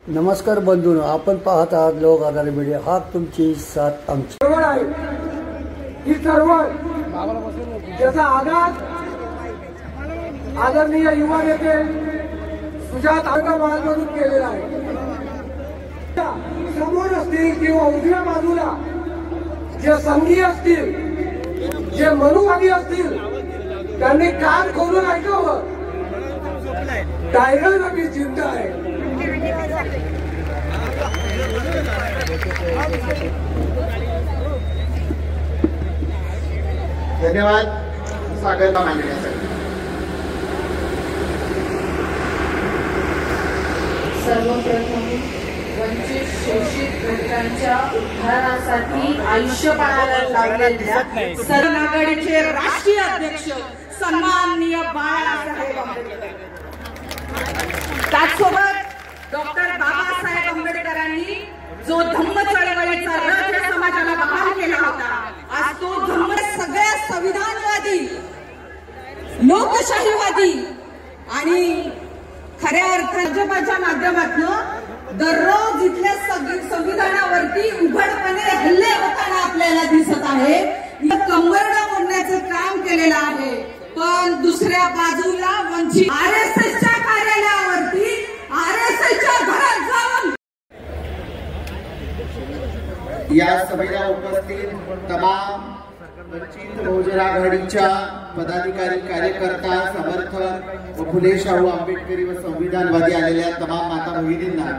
नमस्कार बंधूंनो, आपण पाहत आहात लोक आधार मीडिया। हा तुमची साथ आमची चळवळ आहे। ही चळवळ ज्याचा आघात आदरणीय युवा नेते सुजात आगरवालमधून केलेला आहे। समोर असतील किंवा उजव्या बाजूला जे संघी असतील, जे मनुवादी असतील, त्यांनी कान खोलून ऐकावं। टायगर नक्की जिंदा आहे। धन्यवाद स्वागत मानण्यासाठी। सर्वप्रथम वंचित शोषित घटकांच्या उद्धारासाठी आयुष्य पणाला लावलेल्या सर्व आघाडीचे राष्ट्रीय अध्यक्ष सन्माननीय बाळासाहेब आंबेडकर, त्याचसोबत डॉक्टर बाबासाहेब आंबेडकरांनी जो धम्म चळवळीचा रथ या समाजाला बहाल केला होता, आज तो धम्म सगळ्या संविधानवादी, लोकशाहीवादी आणि खऱ्या अर्थाच्या माध्यमातून दररोज इथल्या संविधानावरती उघडपणे हल्ले होताना आपल्याला दिसत आहे। कंबरडा मोडण्याचं काम केलेलं आहे, पण दुसऱ्या बाजूला वंचित आरएसएसच्या कार्यालयावरती, आरएसएसच्या घरात जाऊन या सभेला उपस्थित तमाम वंचित बहुजन आघाडीच्या पदाधिकारी, कार्यकर्ता, समर्थक व फुले शाहू आंबेडकरी व संविधानवादी आलेल्या तमाम माता भगिनींना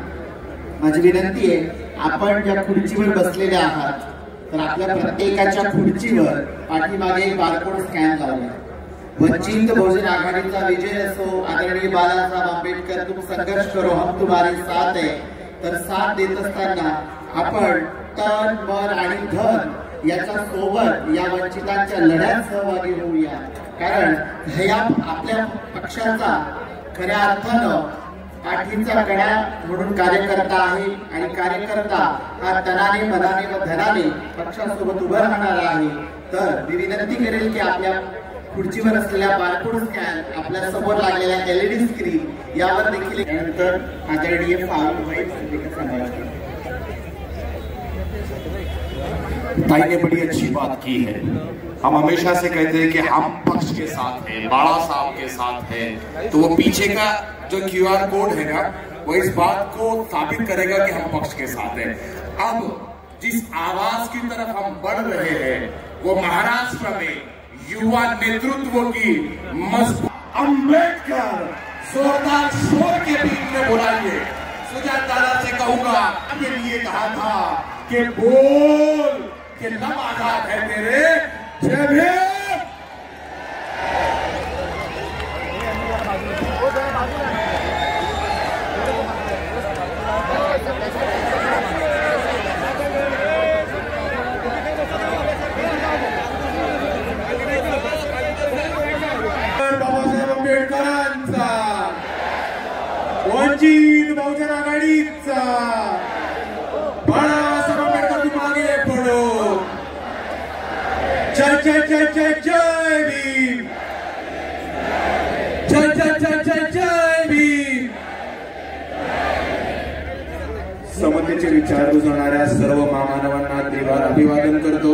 माझी विनंती आहे, आपण ज्या खुर्चीवर बसलेले आहात तर आपल्या प्रत्येकाच्या खुर्चीवर पाठीमागे एक बारकोड स्कॅन लावूया। वंचित बहुजन आघाडीचा विजय असो, आदरणीय बाळासाहेब आंबेडकर तुम संघर्ष करो हम तुम्हारे साथ है। तर साथ देत असताना आपण तन, मन आणि धन याच्या सोबत या वंचितांच्या लढ्यात सहभागी होऊया, कारण ह्या आपल्या पक्षाचा खऱ्या अर्थानं पाठीचा कणा म्हणून कार्यकर्ता आहे आणि कार्यकर्ता हा तनाने, मनाने व धनाने पक्षासोबत उभं राहणार आहे। तर मी विनंती करेल की आपल्या खुर्चीवर असलेल्या बारकोड स्कॅन, आपल्या समोर लागलेल्या LED स्क्रीन यावर देखील त्यानंतर आदरणीय फारूक भाई भाई ने बड़ी अच्छी बात की है। हम हमेशा से कहते हैं कि हम पक्ष के साथ हैं, बाला साहब के साथ हैं, तो वो पीछे का जो QR कोड है ना, वो इस बात को साबित करेगा कि हम पक्ष के साथ हैं। अब जिस आवाज की तरफ हम बढ़ रहे हैं वो महाराष्ट्र में युवा नेतृत्व की मजबूत अम्बेडकर जोरदार शोर के बीच में बुलाइए। सुजात दादा से कहूंगा, अभी ये कहा था कि बोल के लब आजाद है तेरे, जय भीम। बाबासाहेब आंबेडकरांचा, वंचित बहुजन आघाडीचा, बाळासाहेब आंबेडकर तू मागे पडो। जय जय जय जय जय भीम, जय जय जय जय जय भीम। समतेचे विचार रुजवणाऱ्या सर्व महामानवांना त्रिवार अभिवादन करतो।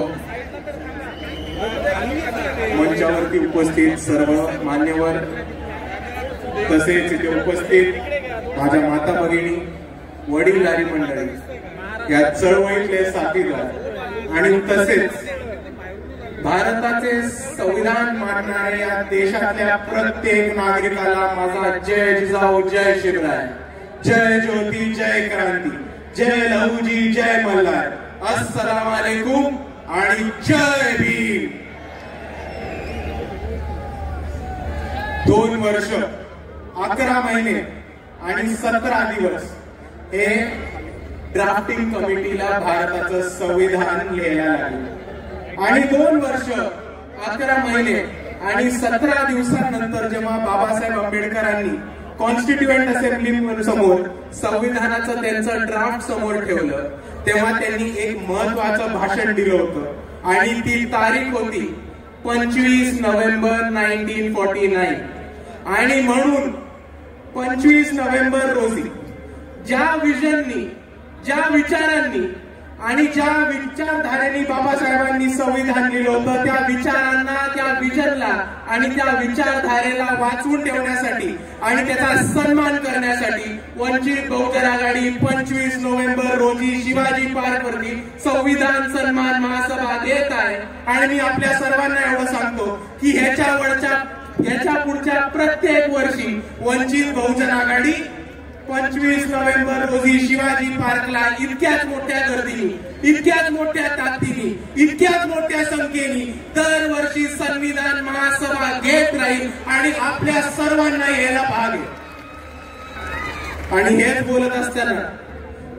मंचावरती उपस्थित सर्व मान्यवर, तसेच इथे उपस्थित माझ्या माता भगिनी, वडीलधारी मंडळी, या चळवळीतले साथीदार आणि तसेच भारताचे संविधान मानणाऱ्या या देशातल्या प्रत्येक नागरिकाला माझा जय जिजाऊ, जय शिवराय, जय ज्योती, जय क्रांती, जय लहूजी, जय मल्हार, अस्सलाम वालेकुम आणि जय भीम। 2 वर्ष 11 महिने आणि 17 दिवस हे ड्राफ्टिंग कमिटीला भारताचं संविधान लिहायला लागलं आणि 2 वर्ष 11 महिने आणि 17 दिवसांनंतर जेव्हा बाबासाहेब आंबेडकरांनी कॉन्स्टिट्युएंट असेंब्ली समोर संविधानाचं त्यांचं ड्राफ्ट समोर ठेवलं, तेव्हा त्यांनी एक महत्वाचं भाषण दिलं होतं आणि ती तारीख होती 25 नोव्हेंबर 1949 आणि म्हणून 25 नोव्हेंबर रोजी ज्या विजननी, ज्या विचारांनी आणि ज्या विचारधारेने बाबासाहेबांनी संविधान लिहिलं होतं, त्या विचारांना, त्या विजनला आणि त्या विचारधारेला वाचवून ठेवण्यासाठी आणि त्याचा सन्मान करण्यासाठी वंचित बहुजन आघाडी 25 नोव्हेंबर रोजी शिवाजी पार्कवरती संविधान सन्मान महासभा देत आहे. आणि मी आपल्या सर्वांना एवढं सांगतो की ह्याच्या पुढच्या प्रत्येक वर्षी वंचित बहुजन आघाडी 25 नोव्हेंबर रोजी शिवाजी पार्कला इतक्याच मोठ्या गर्दीने, इतक्याच मोठ्या ताकदीने, इतक्याच मोठ्या संख्येने दरवर्षी संविधान महासभा घेत राहील आणि आपल्या सर्वांना यायला भाग आहे. आणि हेच बोलत असताना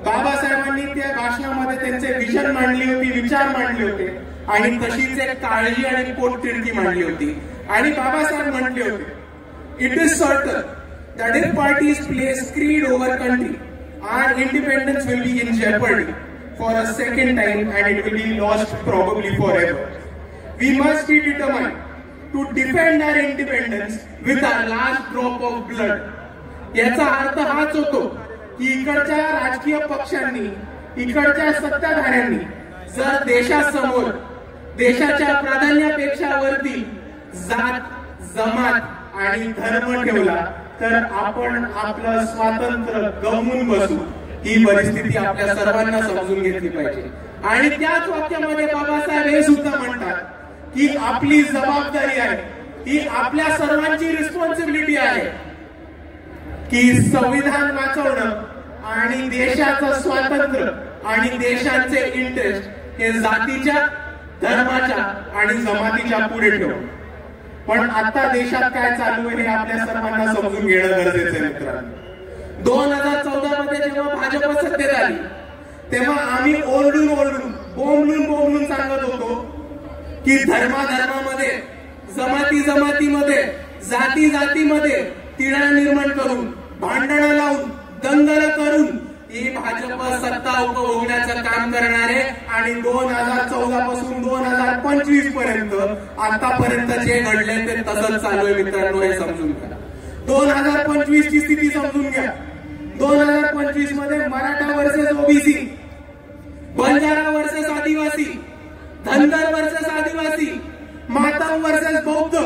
बाबासाहेबांनी त्या भाषणामध्ये त्यांचे विजन मांडली होती, विचार मांडले होते आणि तशीच एक काळजी आणि पोटतिडकी मांडली होती. आणि बाबासाहेब म्हटले होते, it is certain that if parties place creed over country, our independence will be in jeopardy for a second time and it will be lost probably forever. We must be determined to defend our independence with our last drop of blood. याचा अर्थ हाच होतो की इकडच्या राजकीय पक्षांनी, इकडच्या सत्ताधाऱ्यांनी जर देशासमोर देशाच्या प्राधान्यापेक्षा वरती जात, जमात आणि धर्म ठेवला तर आपण आपलं स्वातंत्र्य गमवून बसू. ही परिस्थिती आपल्या सर्वांना समजून घेतली पाहिजे. आणि त्याच वाक्यामध्ये बाबासाहेब हे सुद्धा म्हणतात की आपली जबाबदारी आहे, ही आपल्या सर्वांची रिस्पॉन्सिबिलिटी आहे की संविधान वाचवणं आणि देशाचं स्वातंत्र्य आणि देशाचे इंटरेस्ट हे जातीच्या, धर्माच्या आणि जमातीच्या पुढे ठेवून. पण आता देशात काय चालू आहे हे आपल्या सर्वांना समजून घेणं गरजेचं आहे मित्रांनो. 2014 मध्ये जेव्हा भाजप सत्तेत आली तेव्हा आम्ही ओरडून बोंबलून सांगत होतो की धर्मामध्ये, जमातीमध्ये, जातीमध्ये तिढा निर्माण करून, भांडणं लावून, दंगल करून ही भाजप सत्ता उपभोगण्याचं काम करणारे. आणि 2014 पासून 2025 पर्यंत आतापर्यंत जे घडले ते तसंच चालू आहे मित्रांनो, हे समजून घ्या. 2025 ची स्थिती समजून घ्या. 2025 मध्ये Maratha versus OBC, Banjara versus आदिवासी, धनगर वर्सेस आदिवासी, मातंग वर्सेस बौद्ध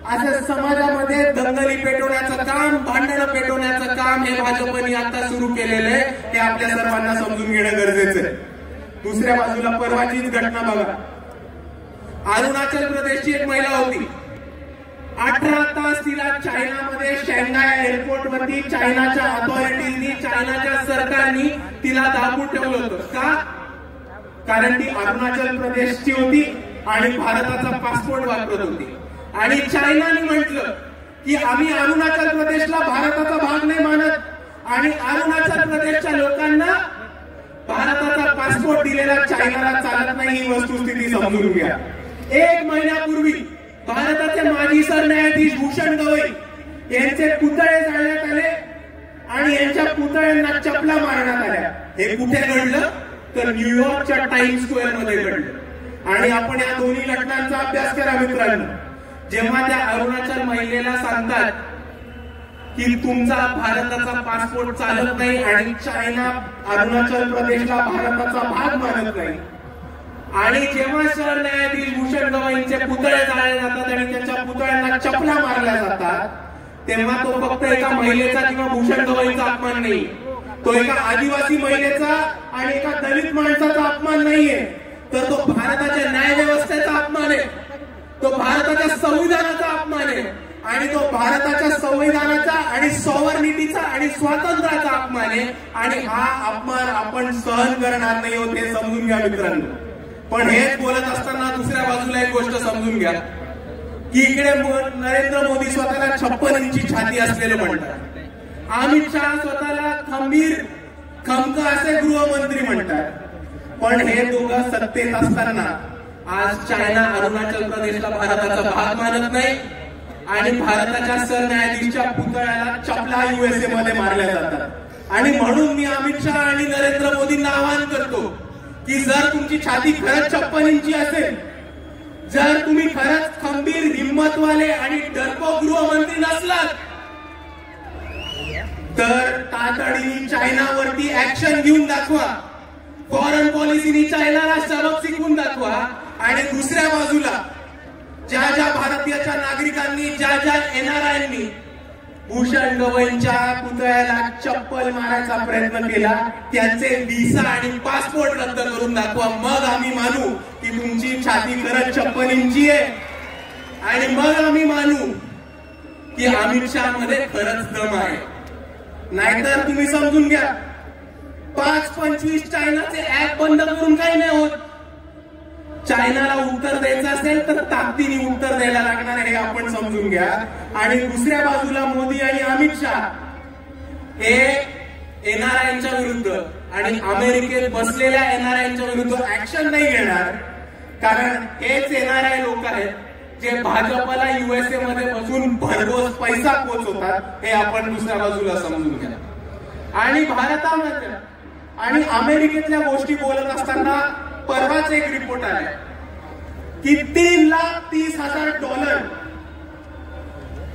असं समाजामध्ये दंगली पेटवण्याचं काम, भांडणं पेटवण्याचं काम हे भाजपने आता सुरू केलेलं आहे. हे आपल्या सर्वांना समजून घेणं गरजेचं आहे. दुसऱ्या बाजूला परवाचीच घटना बघा. अरुणाचल प्रदेशची एक महिला होती. 18 तास तिला चायनामध्ये शांघाय एअरपोर्ट वरती चायनाच्या अथॉरिटीजनी, चायनाच्या सरकारने तिला दाबून ठेवलं होतं. का? कारण ती अरुणाचल प्रदेशची होती आणि भारताचा पासपोर्ट वापरत होती. आणि चायनाने म्हटलं की आम्ही अरुणाचल प्रदेशला भारताचा भाग नाही मानत आणि अरुणाचल प्रदेशच्या लोकांना भारताचा पासपोर्ट दिलेला चायनाला चालत नाही. ही वस्तुस्थिती समजून घ्या. 1 महिन्यापूर्वी भारताचे माजी सरन्यायाधीश भूषण गवई यांचे पुतळे जाळण्यात आले आणि यांच्या पुतळ्यांना चपला मारण्यात आल्या. हे कुठे घडलं? तर न्यूयॉर्कच्या टाइम्स स्क्वेअर मध्ये घडलं. आणि आपण या दोन्ही घटनांचा अभ्यास करा मित्रांनो. जेव्हा त्या अरुणाचल महिलेला सांगतात की तुमचा भारताचा पासपोर्ट चालत नाही आणि चायना अरुणाचल प्रदेशला भारताचा भाग मानत नाही, आणि जेव्हा सरन्यायाधीश भूषण गवईंचे पुतळे जाळले जातात आणि त्यांच्या पुतळ्यांना चपला मारल्या जातात, तेव्हा तो फक्त एका महिलेचा किंवा भूषण गवईंचा अपमान नाही, तो एका आदिवासी महिलेचा आणि एका दलित माणसाचा अपमान नाहीये, तर तो भारताच्या न्याय व्यवस्थेचा अपमान आहे, तो भारताच्या संविधानाचा अपमान आहे आणि तो भारताच्या संविधानाचा आणि सॉव्हर्निटीचा आणि स्वातंत्र्याचा अपमान आहे. आणि हा अपमान आपण सहन करणार नाही होत हे समजून घ्या मित्रांनो. पण हेच बोलत असताना दुसऱ्या बाजूला एक गोष्ट समजून घ्या की इकडे नरेंद्र मोदी स्वतःला 56 इंची छाती असलेलं म्हणतात, अमित शहा स्वतःला खमक असे गृहमंत्री म्हणतात. पण हे दोघं सत्तेत असताना आज चायना अरुणाचल प्रदेशला भारताचा भाग मानत नाही आणि भारताच्या सरन्यायाधीशच्या पुतळ्याला चपला USA मध्ये मारल्या जातात. आणि म्हणून मी अमित शहा आणि नरेंद्र मोदींना आवाहन करतो की जर तुमची छाती खरंच 56 इंची असेल, जर तुम्ही खरंच खंबीर, हिम्मतवाले आणि डरपोक गृहमंत्री नसलात, तर तातडीने चायनावरती ऍक्शन घेऊन दाखवा. फॉरेन पॉलिसीनी चायनाला सबक शिकवून दाखवा. आणि दुसऱ्या बाजूला ज्या भारतीयाच्या नागरिकांनी ज्या NRIंनी भूषण गवईंच्या पुतळ्याला चप्पल मारायचा प्रयत्न केला त्यांचे व्हिसा आणि पासपोर्ट रद्द करून दाखवा. मग आम्ही मानू की तुमची छाती खरंच चप्पलींची आहे. आणि मग आम्ही मानू की अमित शहा मध्ये खरंच दम आहे. नाहीतर तुम्ही समजून घ्या 5-25 चायनाचे ऍप बंद करून काही नाही होत. चायनाला उत्तर द्यायचं असेल तर ताकदीने उत्तर द्यायला लागणार हे आपण समजून घ्या. आणि दुसऱ्या बाजूला मोदी आणि अमित शहा हे NRIंच्या विरुद्ध आणि अमेरिकेत बसलेल्या NRIंच्या विरुद्ध ऍक्शन नाही घेणार. कारण हेच NRI लोक आहेत जे भाजपला USA मध्ये बसून भरघोस पैसा पोचवतात हे आपण दुसऱ्या बाजूला समजून घ्या. आणि भारतामध्ये आणि अमेरिकेतल्या गोष्टी बोलत असताना परवाच एक रिपोर्ट आला की $3,30,000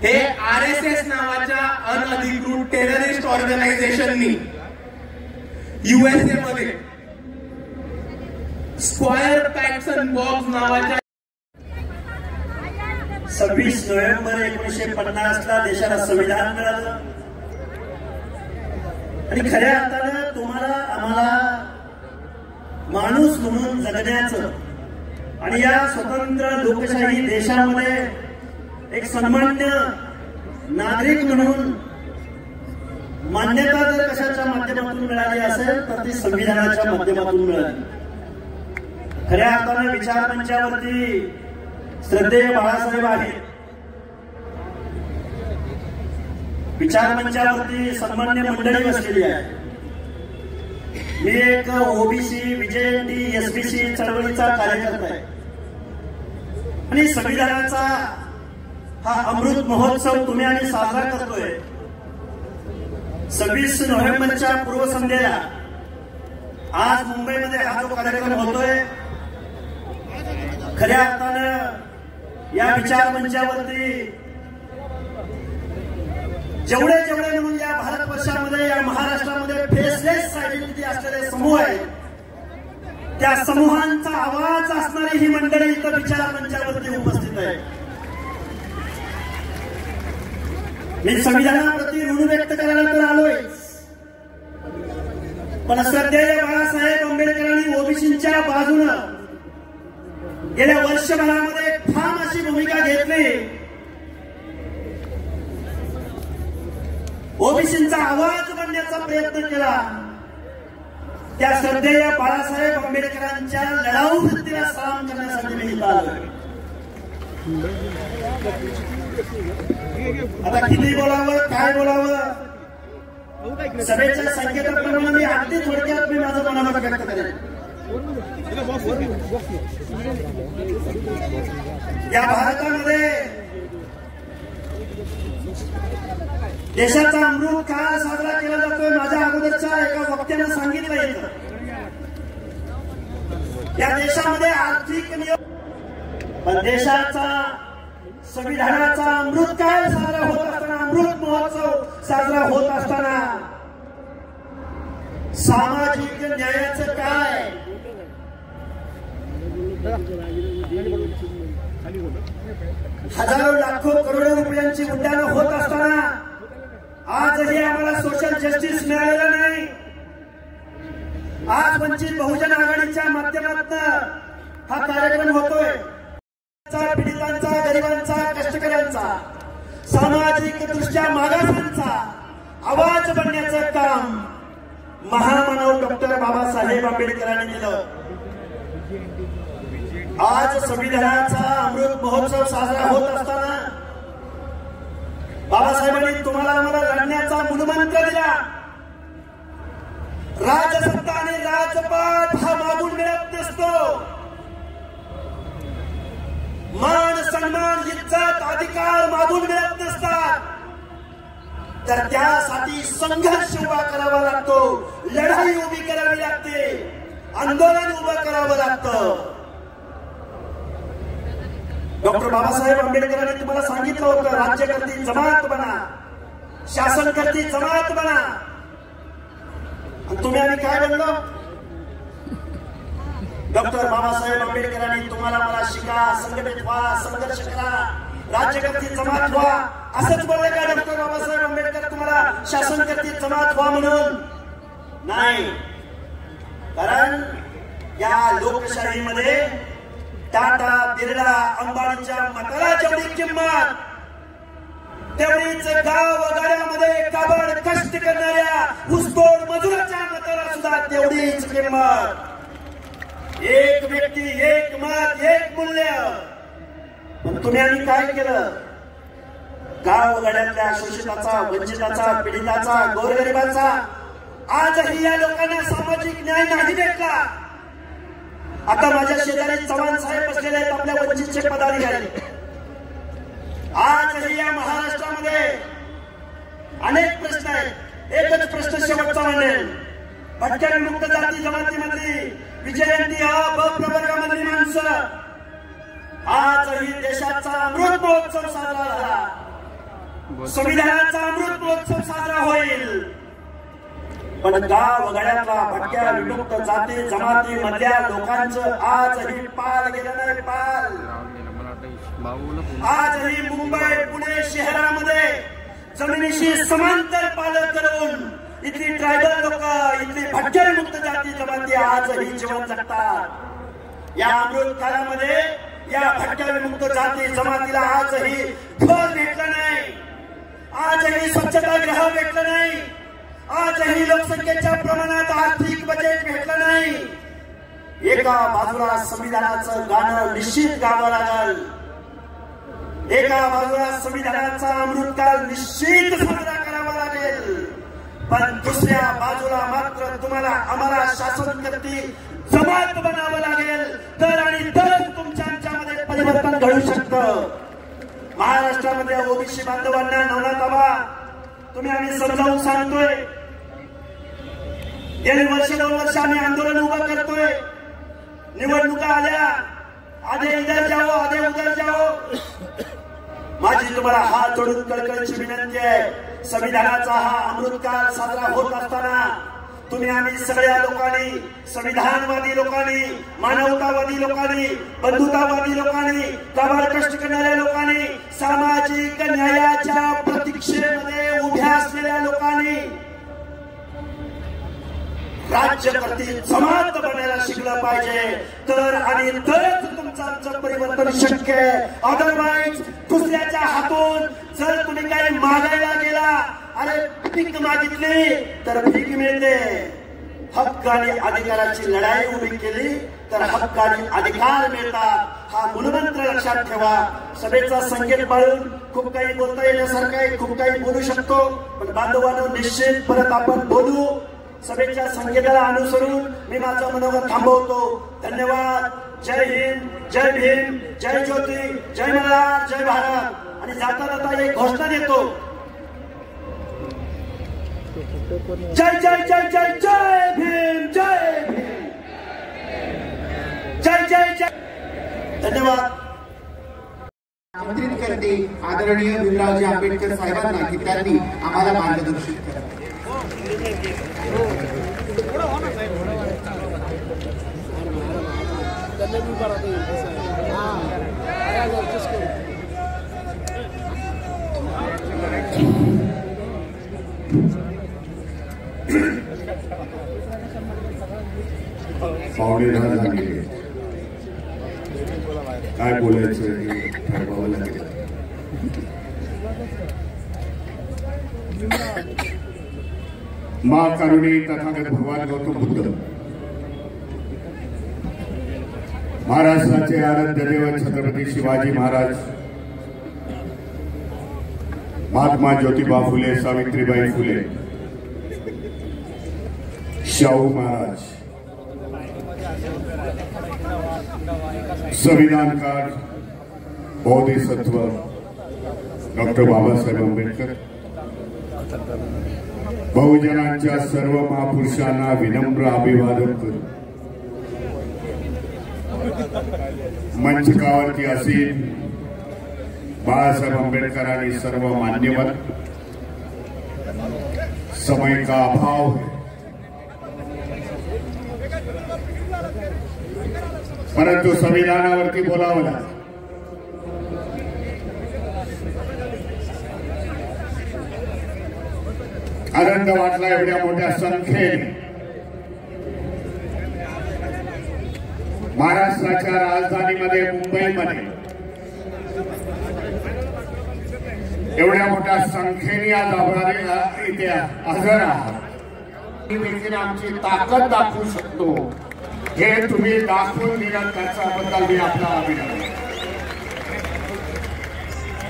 हे RSS नावाच्या अनधिकृत टेररिस्ट ऑर्गनायझेशननी USA मध्ये स्क्वायर पॅक्सन बॉक्स नावाच्या 26 नोव्हेंबर 1950 देशाला संविधान मिळालं. आणि खऱ्या अर्थानं तुम्हाला आम्हाला माणूस म्हणून जगण्याचं आणि या स्वतंत्र लोकशाही देशामध्ये एक सन्मान्य नागरिक म्हणून मान्यता जर कशाच्या माध्यमातून मिळाली असेल तर ती संविधानाच्या माध्यमातून मिळाली. खऱ्या अर्थानं विचार मंचावरती श्रद्धेय बाळासाहेब आहेत. विचार मंचावरती सन्मान्य मंडळी बसलेली आहे. मी एक OBC विजयंती SBC चळवळीचा कार्यकर्ता आहे. आणि संविधानाचा हा अमृत महोत्सव तुम्ही आम्ही साजरा करतोय. 26 नोव्हेंबरच्या पूर्वसंध्येला आज मुंबईमध्ये हा जो कार्यक्रम होतोय खऱ्या अर्थानं या विचार मंचावरती जेवढे म्हणून या भारतवर्षामध्ये या महाराष्ट्रामध्ये फेसलेस आयडेंटिटी असलेले समूह आहेत त्या समूहांचा आवाज असणारी ही मंडळी इथं विचार मंचावरती उपस्थित आहे. मी संविधानाप्रती ऋण व्यक्त करायला तर आलोय. पण श्रद्धेय बाळासाहेब आंबेडकरांनी ओबीसींच्या बाजूनं गेल्या वर्षभरामध्ये ठाम अशी भूमिका घेतली. ओबीसींचा आवाज बनण्याचा प्रयत्न केला. त्या श्रद्धेय बाळासाहेब आंबेडकरांच्या लढाऊ वृत्तीला सलाम करण्यासाठी मी इथं आलोय. आता किती बोलावं काय बोलावं सभेच्या संकेताप्रमाणे मी अगदी थोडक्यात मी माझं मनाला व्यक्त करेन. या भारतामध्ये देशाचा अमृत काळ साजरा केला जातोय. माझ्या अगोदरच्या एका वक्त्यानं सांगितलं येतं या देशामध्ये आर्थिक नियम पण देशाचा संविधानाचा अमृत काळ साजरा होत असताना अमृत महोत्सव साजरा होत असताना सामाजिक न्यायाचं काय हजारो लाखो करोडो रुपयांची उड्डाणं होत असताना आजही आम्हाला सोशल जस्टिस मिळालेलं नाही. आज वंचित बहुजन आघाडीच्या माध्यमातून हा कार्यक्रम होतोय. पीडितांचा गरिबांचा कष्टकऱ्यांचा सामाजिक दृष्ट्या मागासांचा आवाज बनण्याचं काम महामानव डॉक्टर बाबासाहेब आंबेडकरांनी केलं. आज संविधानाचा अमृत महोत्सव साजरा होत असताना बाबासाहेबांनी तुम्हाला आम्हाला लढण्याचा मूलमंत्र दिला. राजसत्ता आणि राजपाट हा मागून मिळत नसतो. मान सन्मान इज्जत अधिकार मागून मिळत नसतात. तर त्यासाठी संघर्ष उभा करावा लागतो. लढाई उभी करावी लागते. आंदोलन उभं करावं लागतं. डॉक्टर बाबासाहेब आंबेडकरांनी तुम्हाला सांगितलं होतं राज्यकर्ती जमात बना शासन करती जमात बना. आणि तुम्ही आम्ही काय बनलो? डॉक्टर बाबासाहेब आंबेडकरांनी तुम्हाला मला शिका, संघटित व्हा, संघर्ष करा, राज्यकर्ती जमात व्हा असंच बोलले का डॉक्टर बाबासाहेब आंबेडकर तुम्हाला शासन करती जमात व्हा म्हणून? नाही. कारण या लोकशाहीमध्ये टाटा, बिर्ला, अंबानीच्या मताला जेवढी किंमत, तेवढीच गाव वगैरेमध्ये काबड कष्ट करणाऱ्या ऊसतोड मजुराच्या मताला सुद्धा तेवढीच किंमत. एक व्यक्ती, एक मत, एक मूल्य. पण तुम्ही आम्ही काय केलं? गाव वगैरेतल्या शोषिताचा, वंचिताचा, पीडिताचा, गोरगरिबाचा आजही या लोकांना सामाजिक न्याय नाही भेटला. आता माझ्या शेजारी चव्हाण साहेब बसलेले आहेत, आपल्या वंचितचे पदाधिकारी. आजही या महाराष्ट्रामध्ये अनेक प्रश्न आहेत. एकच प्रश्न शेवटचा म्हणेल, भटक्या विमुक्त जाती जमातीमधली विजयंती प्रवर्गामधली माणसं आजही देशाचा अमृत महोत्सव साजरा झाला, संविधानाचा अमृत महोत्सव साजरा होईल. पण गाव वगैरेतला भटक्या विमुक्त जाती जमाती मधल्या लोकांचं आजही पाल गेलं नाही. पाल आजही मुंबई पुणे शहरामध्ये जमिनीशी समांतर पालन करून इथली ट्रायबल लोक, इथली भटक्या विमुक्त जाती जमाती आजही जीवन जगतात. या अमृत काळामध्ये या भटक्या विमुक्त जाती जमातीला आजही घर भेटलं नाही, आजही स्वच्छतागृह भेटलं नाही, आजही लोकसंख्येच्या प्रमाणात आर्थिक बजेट भेटलं नाही. एका बाजूला संविधानाचं गाणं निश्चित गावं लागल, एका बाजूला संविधानाचा अमृतकाल निश्चित साजरा करावा लागेल. पण दुसऱ्या बाजूला मात्र तुम्हाला आम्हाला शासन करती जमात बनावं लागेल. तर आणि तरच तुमच्या आमच्यामध्ये परिवर्तन घडू शकतं. महाराष्ट्रामध्ये ओबीसी बांधवांना नवनाथ आबा तुम्ही आम्ही समजावून सांगतोय. गेली वर्ष 2 वर्ष आम्ही आंदोलन उभं करतोय. निवडणुका आल्या, आधे इधर जाओ, आधे उधर जाओ. माझी तुम्हाला हात जोडून कळकळीची विनंती आहे, संविधानाचा हा अमृतकाल साजरा होत असताना तुम्ही आम्ही सगळ्या लोकांनी, संविधानवादी लोकांनी, मानवतावादी लोकांनी, बंधुतावादी लोकांनी, काबाड कष्ट करणाऱ्या लोकांनी, सामाजिक न्यायाच्या प्रतीक्षेमध्ये उभ्या असलेल्या लोकांनी राज्यकर्ती जमात बनायला शिकलं पाहिजे. तर आणि तरच तुमचं आमचं परिवर्तन शक्य आहे. अदरवाईज दुसऱ्याच्या हातून जर तुम्ही काही मागायला गेला, अरे भीक मागितली तर भीक मिळते. हक्क आणि अधिकाराची लढाई उभी केली तर हक्क आणि अधिकार मिळतात. हा मूलमंत्र लक्षात ठेवा. सभेचा संकेत पाळून खूप काही बोलता येण्यासारखं आहे, खूप काही बोलू शकतो, पण बांधवांनो निश्चित परत आपण बोलू. सभेच्या संकेताला अनुसरून मी माझं मनोगत थांबवतो. धन्यवाद. जय हिंद, जय भीम, जय ज्योती, जय मल्हार, जय भारत. आणि जाता जाता एक घोषणा देतो. जय जय जय जय जय भीम, जय भीम, जय जय जय. धन्यवाद. आमंत्रित करते आदरणीय भीमरावजी आंबेडकर साहेबांना की त्यांनी आम्हाला मार्गदर्शन करावे. पावणे 10 झाले, काय बोलायचं ठरवावं लागेल. माँ करुणी तथागत भगवान गौतम बुद्ध महाराष्ट्राचे आराध्य देव छत्रपती शिवाजी महाराज, महात्मा ज्योतिबा फुले, सावित्रीबाई फुले, शाहू महाराज, संविधानकार बोधिसत्व डॉक्टर बाबासाहेब आंबेडकर, बहुजनांच्या सर्व महापुरुषांना विनम्र अभिवादन करू. मंचकावरती असेल, बाळासाहेब आंबेडकर आणि सर्व मान्यवर समय का अभाव है, परंतु संविधानावरती बोलावं लागतं. आनंद वाटला एवढ्या मोठ्या संख्येने महाराष्ट्राच्या राजधानीमध्ये मुंबईमध्ये एवढ्या मोठ्या संख्येने आज इथे हजर आहात. देखील आमची ताकद दाखवू शकतो हे तुम्ही दाखवून दिलं, त्याच्याबद्दल मी आपला अभिनंदन.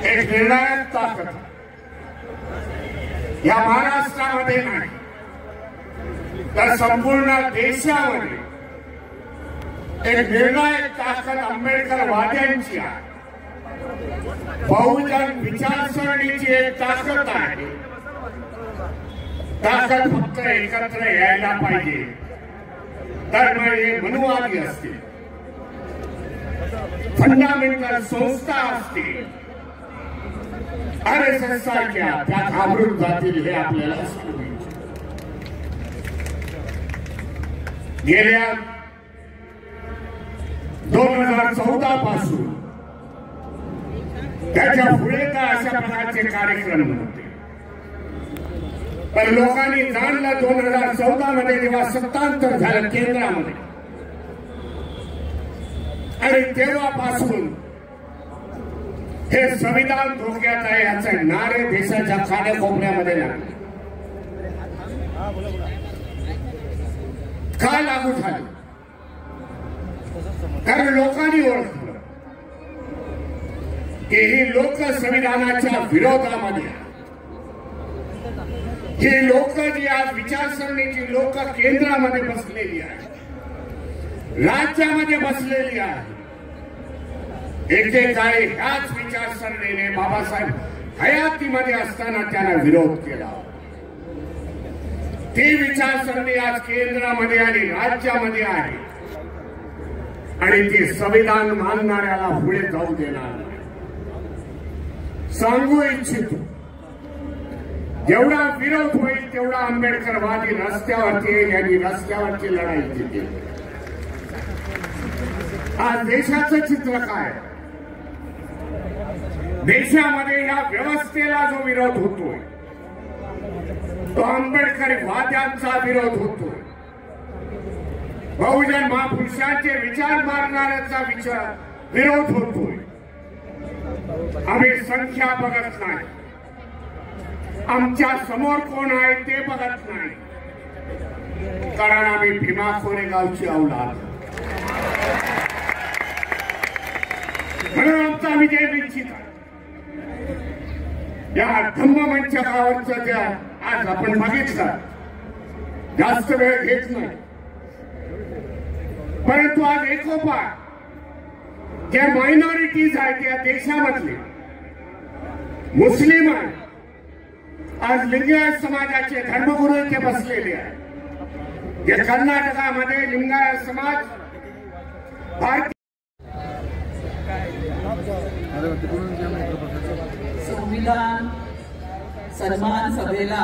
एक निर्णायक ताकद या महाराष्ट्रामध्ये नाही तर संपूर्ण देशामध्ये एक निर्णायक ताकद आंबेडकरवाद्यांची आहे. बहुजन विचारसरणीची एक ताकद आहे. ताकद फक्त एकत्र यायला पाहिजे. धर्म हे मनुवादी असतील, फंडामेंटल संस्था असतील, RSS सारख्या त्या घाबरून जातील हे आपल्याला सांगायचे. गेल्या 2014 पासून त्याच्या पुढे तर अशा प्रकारचे कार्यक्रम नव्हते, पण लोकांनी जाणलं 2014 मध्ये जेव्हा सत्तांतर झालं केंद्रामध्ये, आणि तेव्हापासून हे संविधान धोक्यात आहे याचे नारे देशाच्या कानाकोपऱ्यामध्ये लागले. का लागू झाले? कारण लोकांनी ओळखलं की ही लोक संविधानाच्या विरोधामध्ये आहेत. ही लोक जी आज विचारसरणीची लोक केंद्रामध्ये बसलेली आहेत, राज्यामध्ये बसलेली आहेत, एकेकाळी ह्याच विचारसरणीने बाबासाहेब हयातीमध्ये असताना त्यांना विरोध केला. ती विचारसरणी आज केंद्रामध्ये आणि राज्यामध्ये आहे आणि ती संविधान मानणाऱ्याला पुढे जाऊ देणार नाही. सांगू इच्छितो, जेवढा विरोध होईल तेवढा आंबेडकरवादी रस्त्यावरती येईल आणि रस्त्यावरची लढाई जिंकेल. आज देशाचं चित्र काय? देशामध्ये या व्यवस्थेला जो विरोध होतोय तो आंबेडकरवाद्यांचा विरोध होतोय. बहुजन महापुरुषांचे विचार मारणाऱ्यांचा विरोध होतोय. आम्ही संख्या बघत नाही, आमच्या समोर कोण आहे ते बघत नाही, कारण आम्ही भीमा कोरेगावची औलाद. म्हणून आमचा विजय निश्चित आहे. या धम्ममंच गावाचं ज्या आज आपण बघितलं, जास्त वेळ घेत नाही, परंतु आज एकोपा ज्या मायनॉरिटीज आहेत या देशामधले मुस्लिम आहेत, आज लिंगायत समाजाचे धर्मगुरू इथे बसलेले आहेत. जे कर्नाटकामध्ये लिंगायत समाज संविधान सन्मान सभेला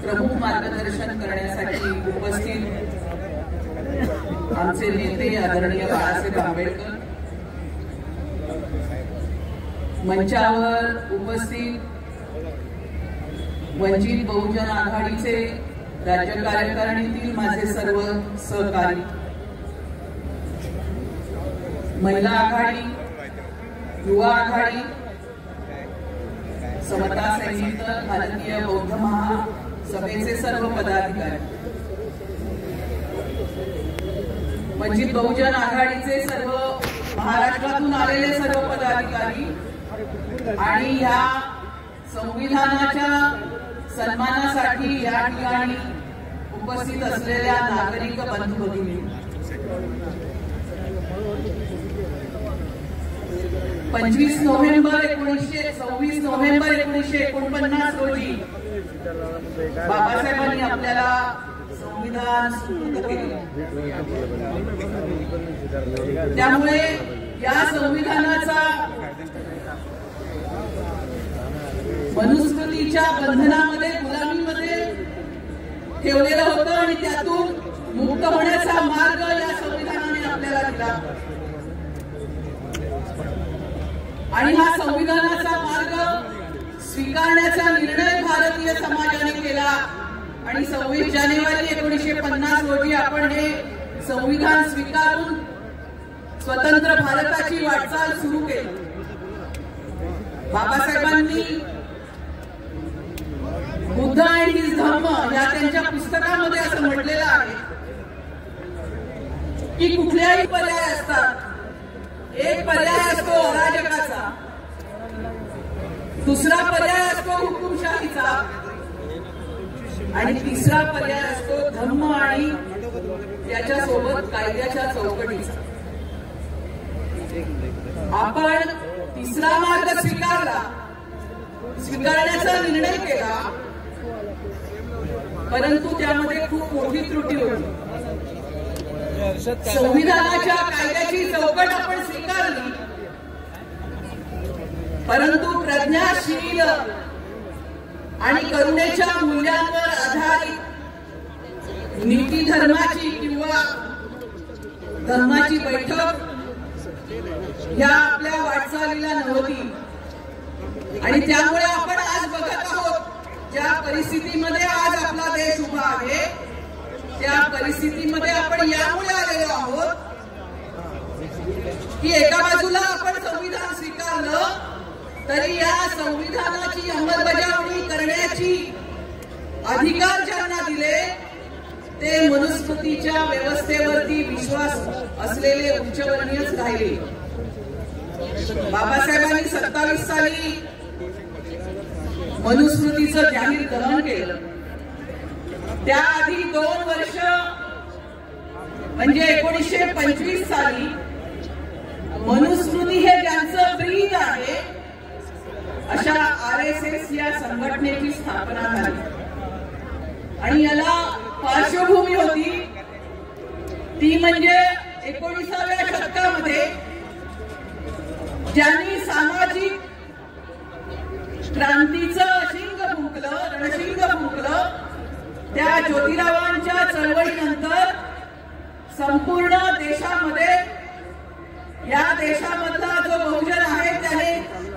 प्रमुख मार्गदर्शन करण्यासाठी उपस्थित आमचे नेते आदरणीय बाळासाहेब आंबेडकर, मंचावर उपस्थित वंचित बहुजन आघाडीचे राज्य कार्यकारिणीतील माझे सर्व सहकारी, महिला आघाडी, युवा आघाडी, समता सैनिक, भारतीय बौद्ध महासभेचे सर्व पदाधिकारी, वंचित बहुजन आघाडीचे सर्व महाराष्ट्रातून आलेले सर्व पदाधिकारी आणि या संविधानाच्या सन्मानासाठी या ठिकाणी उपस्थित असलेल्या नागरिक बंधू भगिनी, 26 नोव्हेंबर 1949 रोजी बाबासाहेबांनी आपल्याला संविधान सुपूर्द केले. त्यामुळे या संविधानाचा मनुस्मृतीच्या बंधनामध्ये, गुलामीमध्ये ठेवलेलं होतं आणि त्यातून मुक्त होण्याचा मार्ग या संविधानाने आपल्याला दिला. आणि हा संविधानाचा मार्ग स्वीकारण्याचा निर्णय भारतीय समाजाने केला आणि 26 जानेवारी 1950 रोजी आपण हे संविधान स्वीकारून स्वतंत्र भारताची वाटचाल सुरू केली. बाबासाहेबांनी बुद्ध अँड हिज धम्म या त्यांच्या पुस्तकामध्ये असं म्हटलेलं आहे की कुठल्याही पर्याय असतात. एक पर्याय असतो अराजकाचा, दुसरा पर्याय असतो हुकुमशाहीचा आणि तिसरा पर्याय असतो धम्म आणि त्याच्यासोबत कायद्याच्या चौकटीचा. आपण तिसरा मार्ग स्वीकारण्याचा निर्णय केला, परंतु त्यामध्ये खूप मोठी त्रुटी होती. संविधानाच्या कायद्याची चौकट आपण स्वीकारली, परंतु प्रज्ञाशील आणि करुणेच्या मूल्यांवर आधारित नीती धर्माची किंवा धर्माची बैठक ह्या आपल्या वाटचालीला नव्हती. आणि त्यामुळे आपण आज बघत आहोत ज्या परिस्थितीमध्ये आज आपला देश उभा आहे, त्या परिस्थितीमध्ये आपण यामुळे आलेलो आहोत की एका बाजूला आपण संविधान स्वीकारलं तरी या संविधानाची अंमलबजावणी करण्याची अधिकार ज्यांना दिले ते मनुस्मृतीच्या व्यवस्थेवरती विश्वास असलेले उच्चवर्णीयच राहिले. बाबासाहेबांनी 27 साली मनुस्मृतीचं जाहीर ग्रहण केलं. त्याआधी 2 वर्ष म्हणजे 1925 साली मनुस्मृती हे ज्यांचं ब्रीद आहे अशा RSS या संघटनेची स्थापना झाली. आणि याला पार्श्वभूमी होती ती म्हणजे 19व्या शतकामध्ये ज्यांनी सामाजिक क्रांतीचं रणशिंग फुंकलं त्या ज्योतिरावांच्या चळवळीनंतर संपूर्ण देशामध्ये या देशामधला जो बहुजन आहे त्याने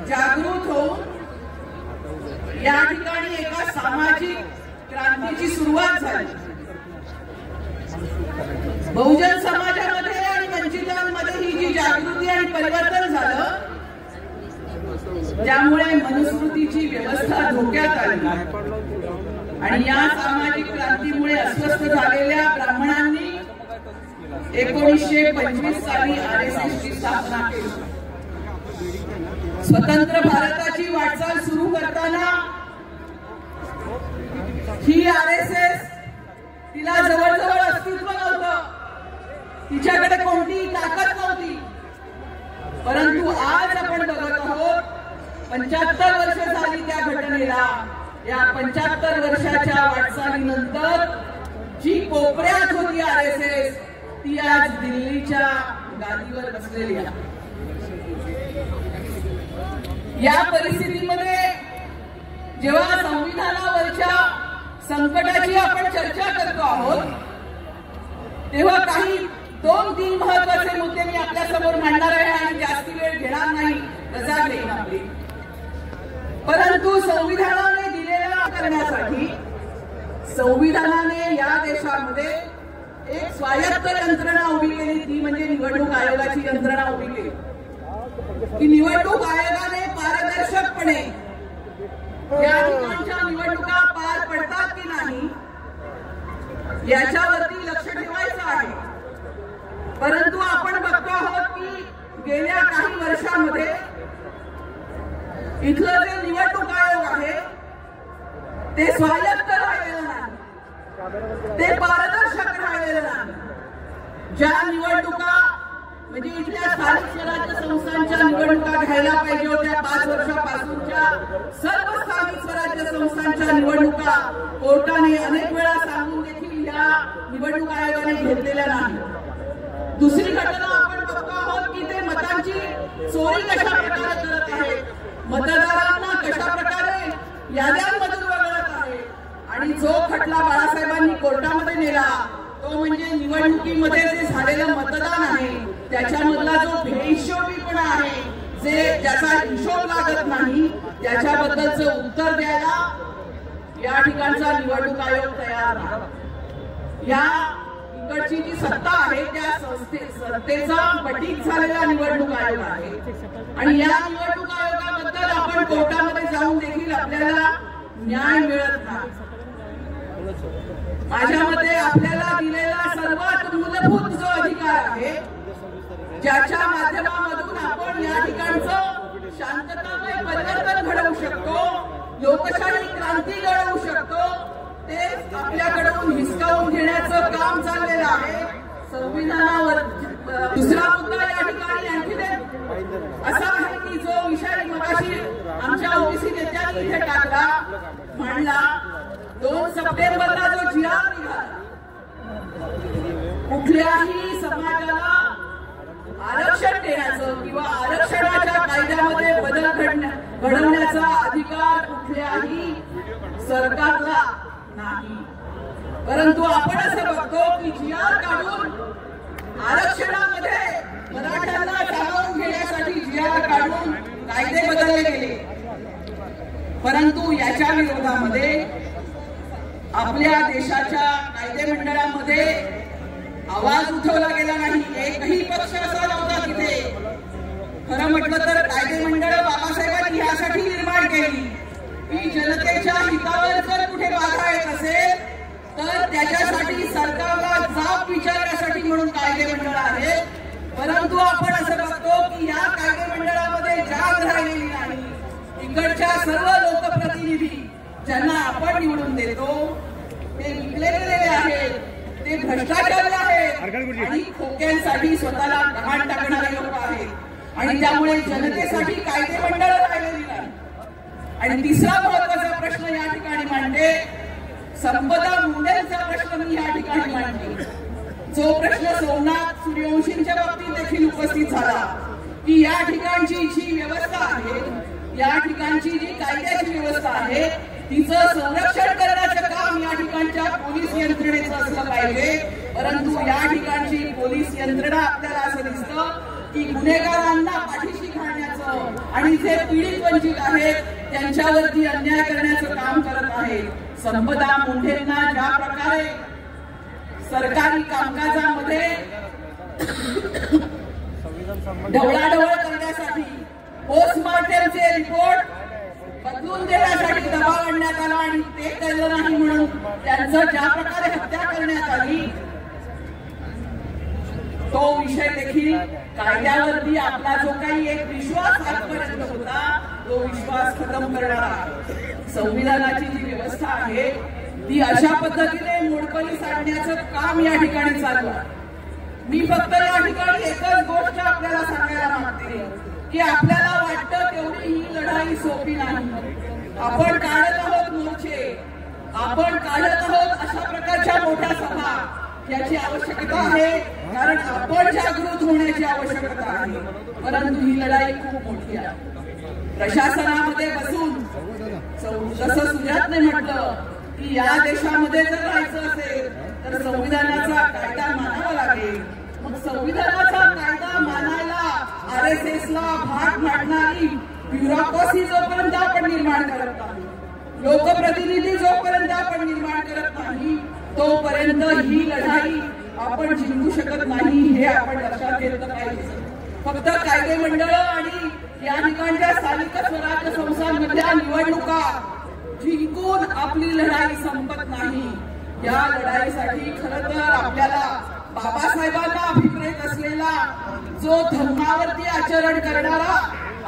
जागृत होऊन या ठिकाणी एका सामाजिक क्रांतीची सुरुवात झाली. बहुजन समाजामध्ये आणि वंचितांमध्ये ही जी जागृती आणि परिवर्तन झालं त्यामुळे मनुस्मृतीची व्यवस्था धोक्यात आली. आणि या सामाजिक क्रांतीमुळे अस्वस्थ झालेल्या ब्राह्मणांनी 1925 साली RSS ची स्थापना केली. स्वतंत्र भारताची वाटचाल सुरू करताना ही RSS तिला जवळजवळ अस्तित्व नव्हतं, तिच्याकडे कोणतीही ताकद नव्हती. परंतु आज आपण बघत आहोत 75 वर्ष झाली त्या घटनेला. या 75 वर्षाच्या वाटचालीनंतर जी कोपऱ्यात होती RSS ती आज दिल्लीच्या गादीवर बसलेली आहे. या परिस्थितीमध्ये जेव्हा संविधानावरच्या संकटाची आपण चर्चा करतो आहोत तेव्हा काही 2-3 महत्वाचे मुद्दे मी आपल्या समोर मांडणार आहे आणि जास्ती वेळ घेणार नाही, रजा घेईन आपली. परंतु संविधानाने दिलेला करण्यासाठी संविधानाने या देशामध्ये एक स्वायत्त यंत्रणा उभी केली, ती म्हणजे निवडणूक आयोगाची यंत्रणा उभी केली. की निवडणूक आयोगाने पारदर्शकपणे या ठिकाणच्या निवडणुका पार पडतात की नाही याच्यावरती लक्ष ठेवायचं आहे. परंतु आपण बघतो आहोत की गेल्या काही वर्षांमध्ये इथलं जे निवडणूक आयोग आहे ते स्वायत्त राहिलेलं नाही, ते पारदर्शक राहिलेलं नाही. ज्या निवडणुका म्हणजे इथल्या स्थानिक स्वराज्य संस्थांच्या निवडणुका घ्यायला पाहिजे होत्या 5 वर्षापासूनच्या सर्व स्थानिक स्वराज्य संस्थांच्या निवडणुका कोर्टाने अनेक वेळा सांगून देखील या निवडणूक आयोगाने घेतलेल्या नाही. दुसरी घटना आपण बघतो आहोत की ते मतांची चोरी कशा प्रकारे करत आहेत, मतदारांना कशा प्रकारे याद्यांमधून वगळत आहे. आणि जो खटला बाळासाहेबांनी कोर्टामध्ये नेला तो म्हणजे निवडणुकीमध्ये जे झालेलं मतदान आहे त्याच्यामधला जो बेहिशोबीपणा आहे, जे ज्याचा हिशोब लागत नाही, त्याच्याबद्दलचं उत्तर द्यायला या ठिकाणचा निवडणूक आयोग तयार नाही. या इकडची जी सत्ता आहे त्या सत्तेचा पटीक झालेला निवडणूक आयोग आहे. आणि या निवडणूक आयोगाबद्दल आपण कोर्टामध्ये जाऊन देखील आपल्याला न्याय मिळत नाही. माझ्या मते आपल्याला दिलेला सर्वात मूलभूत जो अधिकार आहे, ज्याच्या माध्यमामधून आपण या ठिकाणचं शांततामय परिवर्तन घडवू शकतो, लोकशाही क्रांती घडवू शकतो, ते आपल्याकडून हिसकावून घेण्याचं काम चाललेलं आहे. संविधानावर दुसरा मुद्दा या ठिकाणी आणखी असा आहे की जो विषय मगाशी आमच्या ओबीसी नेत्यांनी इथे टाकला, म्हणला 2 सप्टेंबरला जो GR निघाला, कुठल्याही समाजाला आरक्षण देण्याचं किंवा आरक्षणाच्या कायद्यामध्ये बदल घडवण्याचा अधिकार कुठल्याही सरकारला नाही. परंतु आपण असं बघतो की GR काढून आरक्षणामध्ये मराठ्यांना सामावून घेण्यासाठी GR काढून कायदे बदलले गेले. परंतु याच्या विरोधामध्ये आपल्या देशाच्या कायदे मंडळामध्ये आवाज उठवला गेला नाही. एकही पक्ष असा नव्हता तिथे. खरं म्हटलं तर कायदे मंडळ बाबासाहेबांनी यासाठी निर्माण केली की जनतेच्या हितावर जर कुठे बाधा येत असेल तर त्याच्यासाठी सरकारला जाब विचारण्यासाठी म्हणून कायदे मंडळ आहे. परंतु आपण असं बघतो की या कायदे मंडळामध्ये जाग राहिलेली नाही. इकडच्या सर्व लोकप्रतिनिधी ज्यांना आपण निवडून देतो ते विकले गेलेले आहेत, ते भ्रष्टाचारी आहेत आणि खोक्यांसाठी स्वतःला गहाण टाकणारे लोक आहेत. आणि त्यामुळे जनतेसाठी कायदे मंडळ राहिलेली नाही. आणि तिसरा महत्वाचा प्रश्न या ठिकाणी मांडते, संपदा मुंडेंचा प्रश्न मी या ठिकाणी मांडते. जो प्रश्न सोमनाथ सूर्यवंशींच्या बाबतीत देखील उपस्थित झाला की या ठिकाणची जी व्यवस्था आहे, या ठिकाणची जी कायद्याची व्यवस्था आहे तिचं संरक्षण करण्याचं काम या ठिकाणच्या पोलीस यंत्रणेचं असलं पाहिजे. परंतु या ठिकाणची पोलीस यंत्रणा आपल्याला असं दिसतं की गुन्हेगारांना पाठीशी घालण्याचं आणि जे पीडित वंचित आहेत त्यांच्यावरती अन्याय करण्याचं काम करत आहे. संपदा मुंडेंना ज्या प्रकारे सरकारी कामकाजामध्ये ढवळाढवळ करण्यासाठी पोस्टमॉर्टमचे रिपोर्ट बदलून देण्यासाठी दबाव आणण्यात आला आणि ते केलं नाही म्हणून त्यांचं ज्या प्रकारे हत्या करण्यात आली तो विषय देखील कायद्यावरती आपला जो काही एक विश्वास आजपर्यंत होता तो विश्वास खतम करणारा संविधानाची जी व्यवस्था आहे ती अशा पद्धतीने मोडकळीस आणण्याचं काम या ठिकाणी चालू आहे. मी फक्त या ठिकाणी एकच गोष्ट आपल्याला सांगायला मागते की आपल्याला वाटतं तेवढी ही लढाई सोपी नाही. आपण काढत आहोत मोर्चे, आपण काढत आहोत अशा प्रकारच्या मोठ्या सभा, याची आवश्यकता आहे कारण आपण जागृत होण्याची आवश्यकता आहे. परंतु ही लढाई खूप मोठी आहे. प्रशासनामध्ये बसून जसं सुजातने म्हटलं की या देशामध्ये जर राहायचं असेल तर संविधानाचा कायदा मानावा लागेल. मग संविधानाचा कायदा मानायला RSSला भाग पाडणारी ब्युरोक्रसी जोपर्यंत आपण निर्माण करत नाही, लोकप्रतिनिधी जोपर्यंत आपण निर्माण करत नाही तोपर्यंत ही लढाई आपण जिंकू शकत नाही हे आपण लक्षात घेतलं पाहिजे. फक्त कायदे मंडळ आणि या ठिकाणच्या स्थानिक स्वराज्य संस्थांमधल्या निवडणुका जिंकून आपली लढाई संपत नाही. या लढाईसाठी खरं तर आपल्याला बाबासाहेबांना अभिप्रेत असलेला जो धर्मावरती आचरण करणारा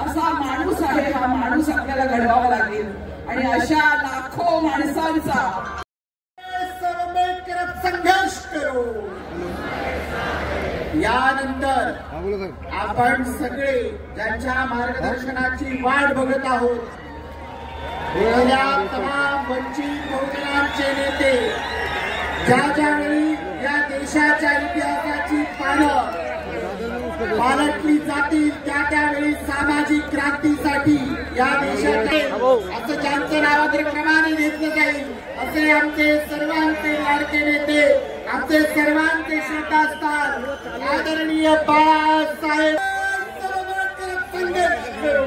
असा माणूस आहे हा माणूस आपल्याला घडवावा लागेल. आणि अशा लाखो माणसांचा संघर्ष करू. यानंतर आपण सगळे ज्यांच्या मार्गदर्शनाची वाट बघत आहोत गेल्या तमाम वंचित बहुजनांचे नेते ज्या ज्यावेळी या देशाच्या इतिहासाची पानं पालटली जातील त्यावेळी सामाजिक क्रांतीसाठी या देशाचे असं ज्यांचं नावाचं क्रमाने घेतलं जाईल असे आमचे सर्वांचे लाडके नेते, आमचे सर्वांचे श्रद्धास्थान आदरणीय बाळासाहेब संघर्ष करो,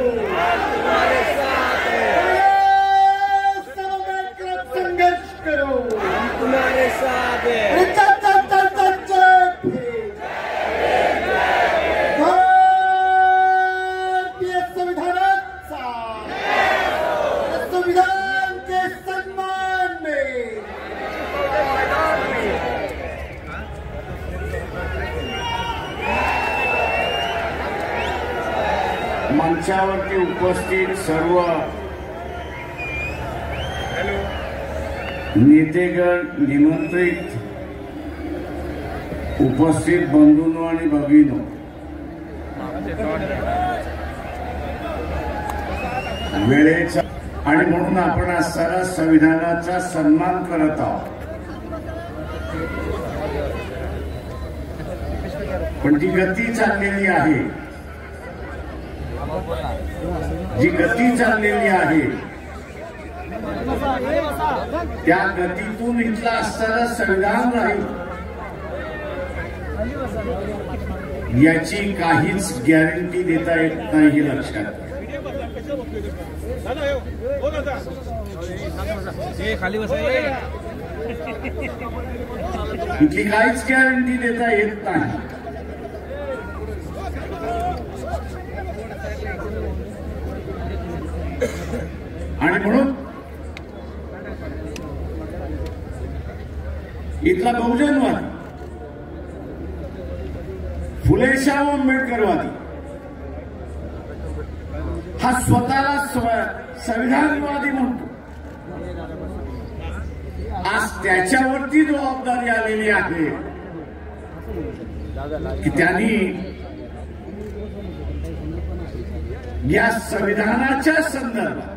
संघर्ष करो, तुम्हारे साथ है। संविधान के सम्मान में मंचावरती उपस्थित सर्व नेतेगण, निमंत्रित उपस्थित बंधूंनो आणि भगिनींनो, वेळेचा आणि म्हणून आपण आज सारा संविधानाचा सन्मान करत आहोत। पण जी गती चाललेली आहे, जी गती चाललेली आहे त्या गतीतून इथला असताना संविधान राहील याची काहीच गॅरंटी देता येत नाही, हे लक्षात इथली काहीच गॅरंटी देता येत नाही। आणि म्हणून इथला बहुजनवादी, फुले शाहू आंबेडकरवादी हा स्वतःला संविधानवादी म्हणतो। आज त्याच्यावरती जबाबदारी आलेली आहे की त्यांनी या संविधानाच्या संदर्भात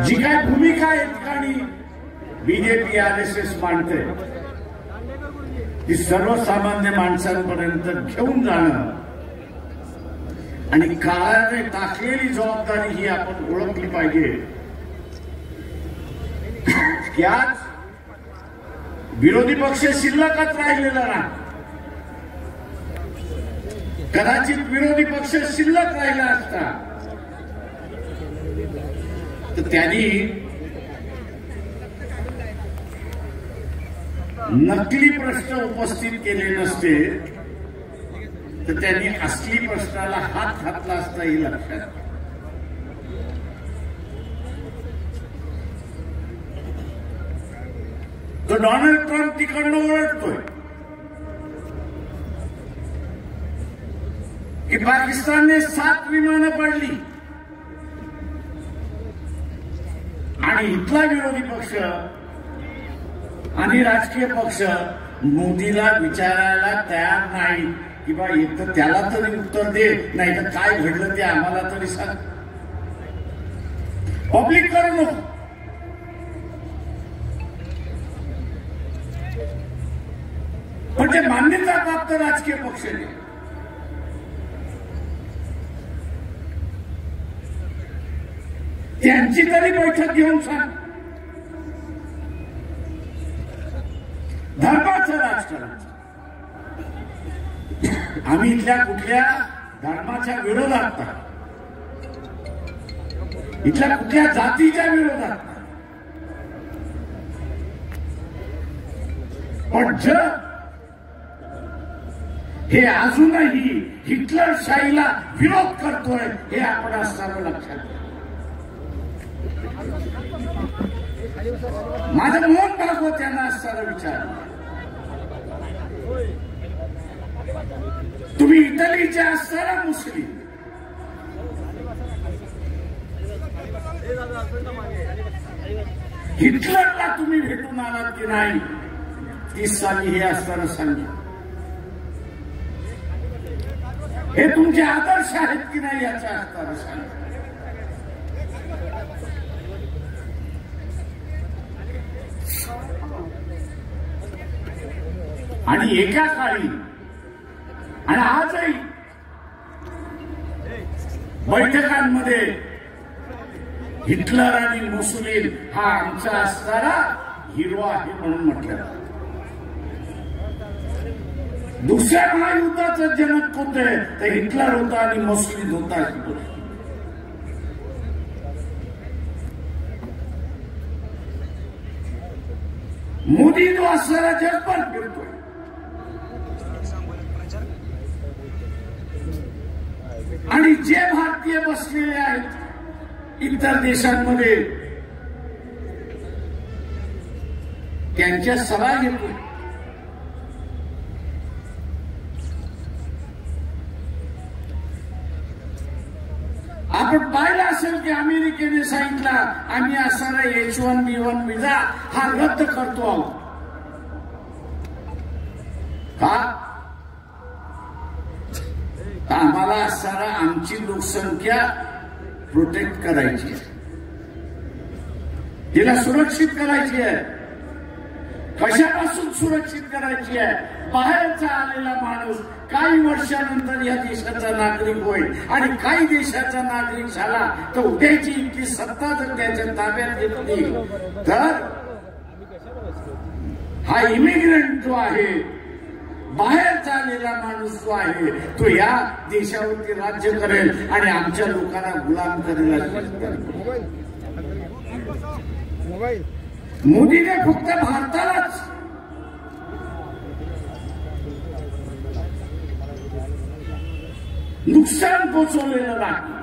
जी काय भूमिका या ठिकाणी बीजेपी RSS मांडते ती सर्वसामान्य माणसांपर्यंत घेऊन जाणं आणि काळाने टाकलेली जबाबदारी ही आपण ओळखली पाहिजे की आज विरोधी पक्ष शिल्लकच राहिलेला नाही। कदाचित विरोधी पक्ष शिल्लक राहिला असता तर त्यांनी नकली प्रश्न उपस्थित केले नसते, तर त्यांनी असली प्रश्नाला हात घातला असता, हे लक्षात। तो डोनाल्ड ट्रम्प तिकडनं ओरडतोय की पाकिस्तानने 7 विमानं पाडली आणि इथला विरोधी पक्ष आणि राजकीय पक्ष मोदीला विचारायला तयार नाही की बा इथं त्याला तरी उत्तर दे, नाही तर काय घडलं ते आम्हाला तरी सांग, पब्लिक करू नको। पण ते मान्यता प्राप्त राजकीय पक्षाने त्यांची तरी बैठक घेऊन सांग। धर्माचं राजकारण, आम्ही इथल्या कुठल्या धर्माच्या विरोधात नाही, इथल्या कुठल्या जातीच्या विरोधात नाही, पण जग हे अजूनही हिटलरशाहीला विरोध करतोय हे आपण असताना लक्षात घ्या। माझं मोहन भागवत यांना असताना विचार, तुम्ही इटलीचे असताना मुस्लिम, हिटलरला तुम्ही भेटून आलात की नाही 30 साली, हे असताना सांगा। हे तुमचे आदर्श आहेत की नाही याचा असताना सांगा। आणि एका काळी आणि आजही बैठकांमध्ये हिटलर आणि मुसोलिनी हा आमचा असणारा हिरो आहे म्हणून म्हटलं जातं. दुसऱ्या महायुद्धाचं जनक कोण आहे तर हिटलर होता आणि मुसोलिनी होता अशी गोष्ट. मोदी जो असणारा जगभर फिरतोय आणि जे भारतीय बसलेले आहेत इतर देशांमध्ये त्यांच्या सभा घेतो. आपण पाहिलं असेल की अमेरिकेने सांगितलं आम्ही असणारा H1B1 विजा हा रद्द करतो आहोत. का आम्हाला असणारा आमची लोकसंख्या प्रोटेक्ट करायची आहे, तिला सुरक्षित करायची आहे. कशापासून सुरक्षित करायची आहे? बाहेरचा आलेला माणूस काही वर्षानंतर या देशाचा नागरिक होईल आणि काही देशाचा नागरिक झाला तर उद्याची इतकी सत्ता जर त्याच्या ताब्यात घेतली तर हा इमिग्रंट जो आहे, बाहेरचा आलेला माणूस जो आहे तो या देशावरती राज्य करेल आणि आमच्या लोकांना गुलाम करेल. मोदीने फक्त भारतालाच नुकसान पोचवलेलं नाही,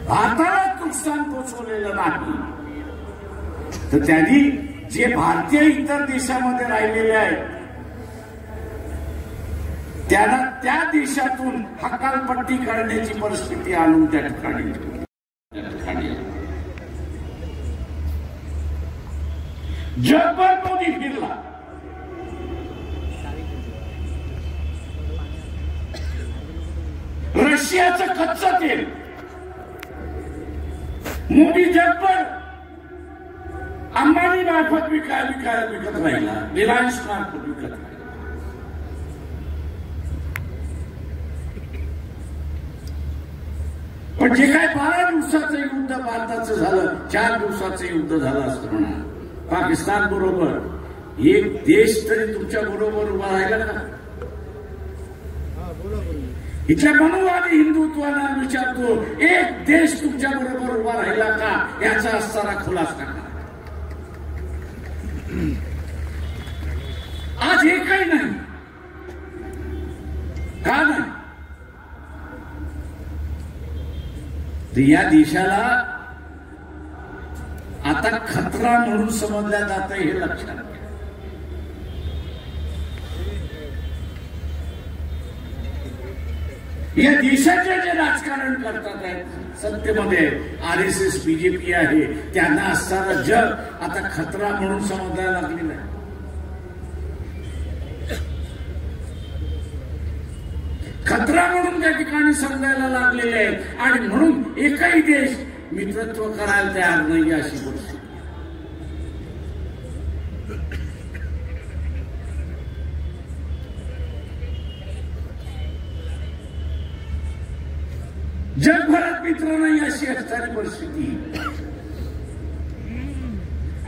भारतालाच नुकसान पोचवलेलं नाही, तर त्यांनी जे भारतीय इतर देशामध्ये राहिलेले आहेत त्यांना त्या देशातून हकालपट्टी करण्याची परिस्थिती आणून त्या ठिकाणी जगभर मोदी फिरला. रशियाचं कच्चं तेल मोदी जगभर अंबानी मार्फत विकत राहिला, रिलायन्स मार्फत विकत राहिला. पण जे काय 12 दिवसाचं युद्ध भारताचं झालं, 4 दिवसाचं युद्ध झालं असं म्हणा. पाकिस्तान बरोबर एक देश तरी तुमच्या बरोबर उभा राहिला का? इथल्या मनुवादी हिंदुत्वाला विचारतो, एक देश तुमच्या बरोबर उभा राहिला का याचा असणारा खुलासा करा. आज एकही नाही. का नाही? तर या देशाला आता खतरा म्हणून समजल्या जात हे लक्षात घ्या. या देशाचे जे राजकारण करतात आहेत सत्तेमध्ये RSS BJP आहे त्यांना असणारा जग आता खतरा म्हणून समजायला लागलेला आहे. खतरा म्हणून त्या ठिकाणी समजायला लागलेले आहेत आणि म्हणून एकही देश मित्रत्व करायला तयार नाही अशी परिस्थिती. जगभरात मित्र नाही अशी असणारी परिस्थिती.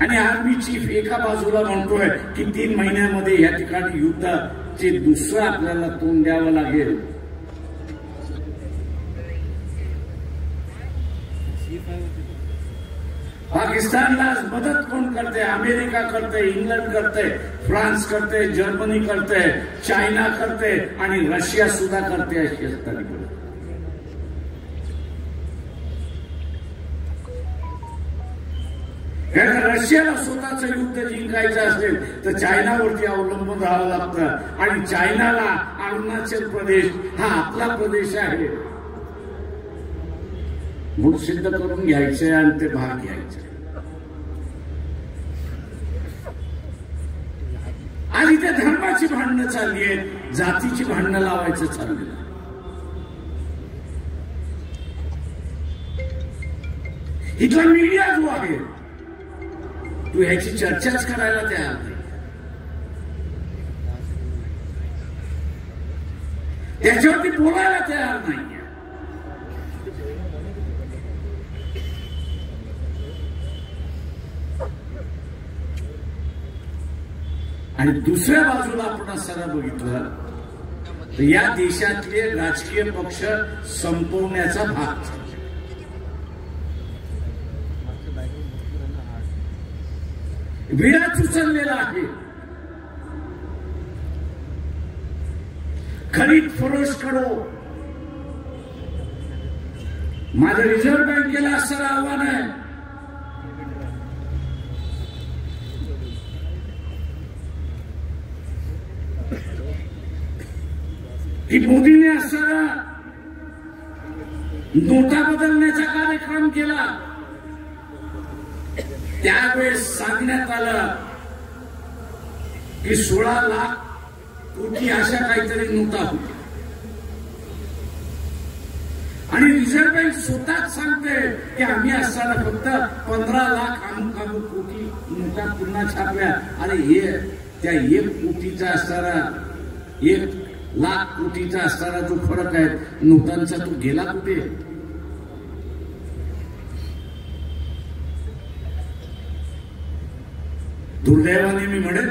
आणि आर्मी चीफ एका बाजूला म्हणतोय की 3 महिन्यामध्ये या ठिकाणी युद्धाचे दुसरं आपल्याला तोंड द्यावं लागेल. पाकिस्तानला मदत कोण करते? अमेरिका करते, इंग्लंड करते, फ्रान्स करते, जर्मनी करते, चायना करते आणि रशिया सुद्धा करते अशी असणारी. रशियाला स्वतःचं युद्ध जिंकायचं असेल तर चायनावरती अवलंबून राहावं लागतं आणि चायनाला अरुणाचल प्रदेश हा आपला प्रदेश आहे मूळ सिद्ध करून घ्यायचंय आणि ते भाग घ्यायचे. आणि त्या धर्माची भांडणं चालली आहेत, जातीची भांडणं लावायचं चाललेलं. इथला मीडिया जो आहे तू ह्याची चर्चाच करायला तयार नाही. त्याच्यावरती बोलायला तयार नाही. आणि दुसऱ्या बाजूला आपण असं बघितलं तर या देशातले राजकीय पक्ष संपवण्याचा भाग विळाच उचललेला आहे. खरीद फरोश करो. माझं रिझर्व्ह बँकेला असं आव्हान आहे, की मोदीने असं नोटा बदलण्याचा कार्यक्रम केला. त्यावेळेस सांगण्यात आलं की 16 लाख कोटी अशा काहीतरी नोटा होत्या. आणि रिझर्व्ह बँक स्वतःच सांगते की आम्ही असताना फक्त 15 लाख अमुक कोटी नोटा पुन्हा छापल्या. आणि हे त्या 1 कोटीचा असताना 1 लाख कोटीचा असताना जो फरक आहे नोटांचा तो गेला कुठे? दुर्दैवाने मी म्हणेन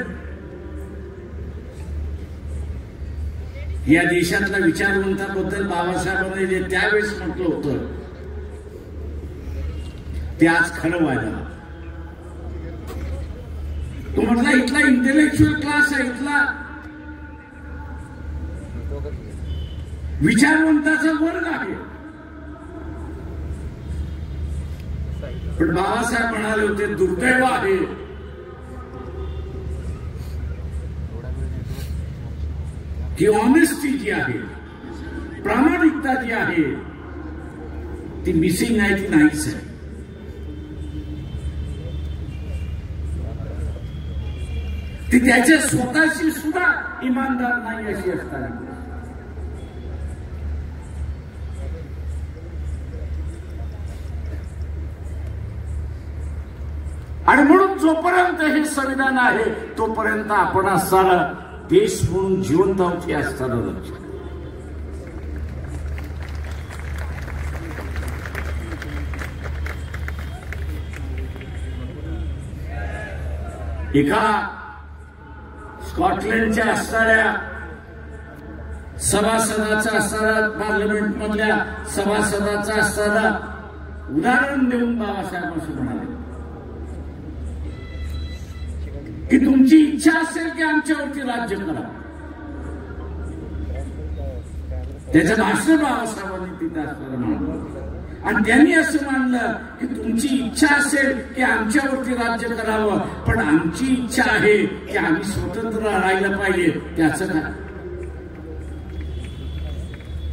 या देशातल्या विचारवंताबद्दल बाबासाहेबांनी जे त्यावेळेस म्हटलं होतं ते आज खरं व्हायला. तो म्हटला इथला इंटेलेक्च्युअल क्लास आहे, इथला विचारवंताचा वर्ग आहे. पण बाबासाहेब म्हणाले होते दुर्दैव आहे की ऑनेस्टी जी आहे, प्रामाणिकता जी आहे ती मिसिंग आहे, ती नाहीच आहे. ती त्याच्या स्वतःशी सुद्धा इमानदार नाही अशी असताना. आणि म्हणून जोपर्यंत हे संविधान आहे तोपर्यंत आपण असताना देश म्हणून जिवंत आहोत हे असताना लक्षात. एका स्कॉटलंडच्या असणाऱ्या सभासदाचा असणारा पार्लमेंट मधल्या सभासदाचा असणारा उदाहरण देऊन बाबासाहेब असं म्हणाले की तुमची इच्छा असेल की आमच्यावरती राज्य करा. त्याचं भाषण बाबासाहेबांनी तिथे असताना मांडलं आणि त्यांनी असं मानलं की तुमची इच्छा असेल की आमच्यावरती राज्य करावं, पण आमची इच्छा आहे की आम्ही स्वतंत्र राहिलं पाहिजे. त्याचं काय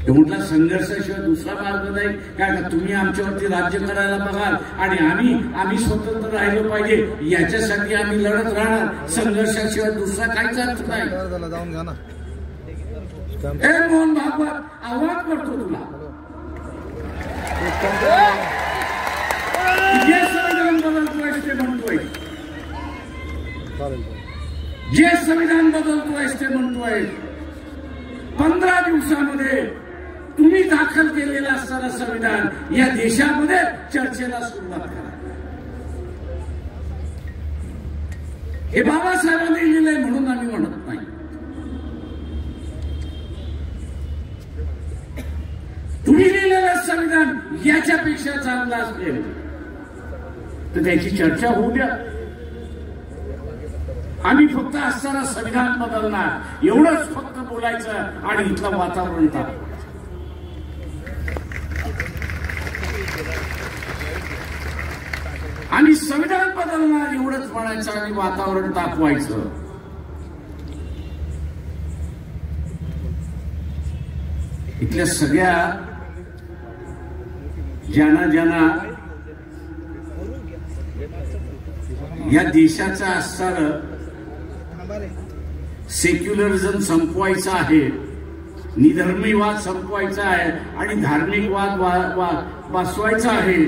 म्हटलं संघर्षाशिवाय दुसरा मार्ग नाही. काय का तुम्ही आमच्यावरती राज्य करायला बघाल आणि आम्ही स्वतंत्र राहिलो पाहिजे याच्यासाठी आम्ही लढत राहणार. संघर्षाशिवाय दुसरा काहीच अर्थ नाही. मोहन भागवत आव्हान करतो तुला, जे संविधान बदलतोय ते म्हणतोय, जे संविधान बदलतोय ते म्हणतोय 15 दिवसामध्ये तुम्ही दाखल केलेलं असताना संविधान या देशामध्ये चर्चेला सुरुवात करा. हे बाबासाहेबांनी लिहिलंय म्हणून आम्ही म्हणत नाही. तुम्ही लिहिलेलं संविधान याच्यापेक्षा चांगलं असेल तर त्याची चर्चा होऊ द्या. आम्ही फक्त असताना संविधान बदलणार एवढंच फक्त बोलायचं आणि इथलं वातावरण तापवायचं. आणि संविधान बदलणार एवढंच म्हणायचं आणि वातावरण तापवायचं. इथल्या सगळ्या ज्यांना या देशाचा असणारं सेक्युलरिझम संपवायचा आहे, निधर्मीवाद संपवायचा आहे आणि धार्मिक वाद बसवायचा आहे.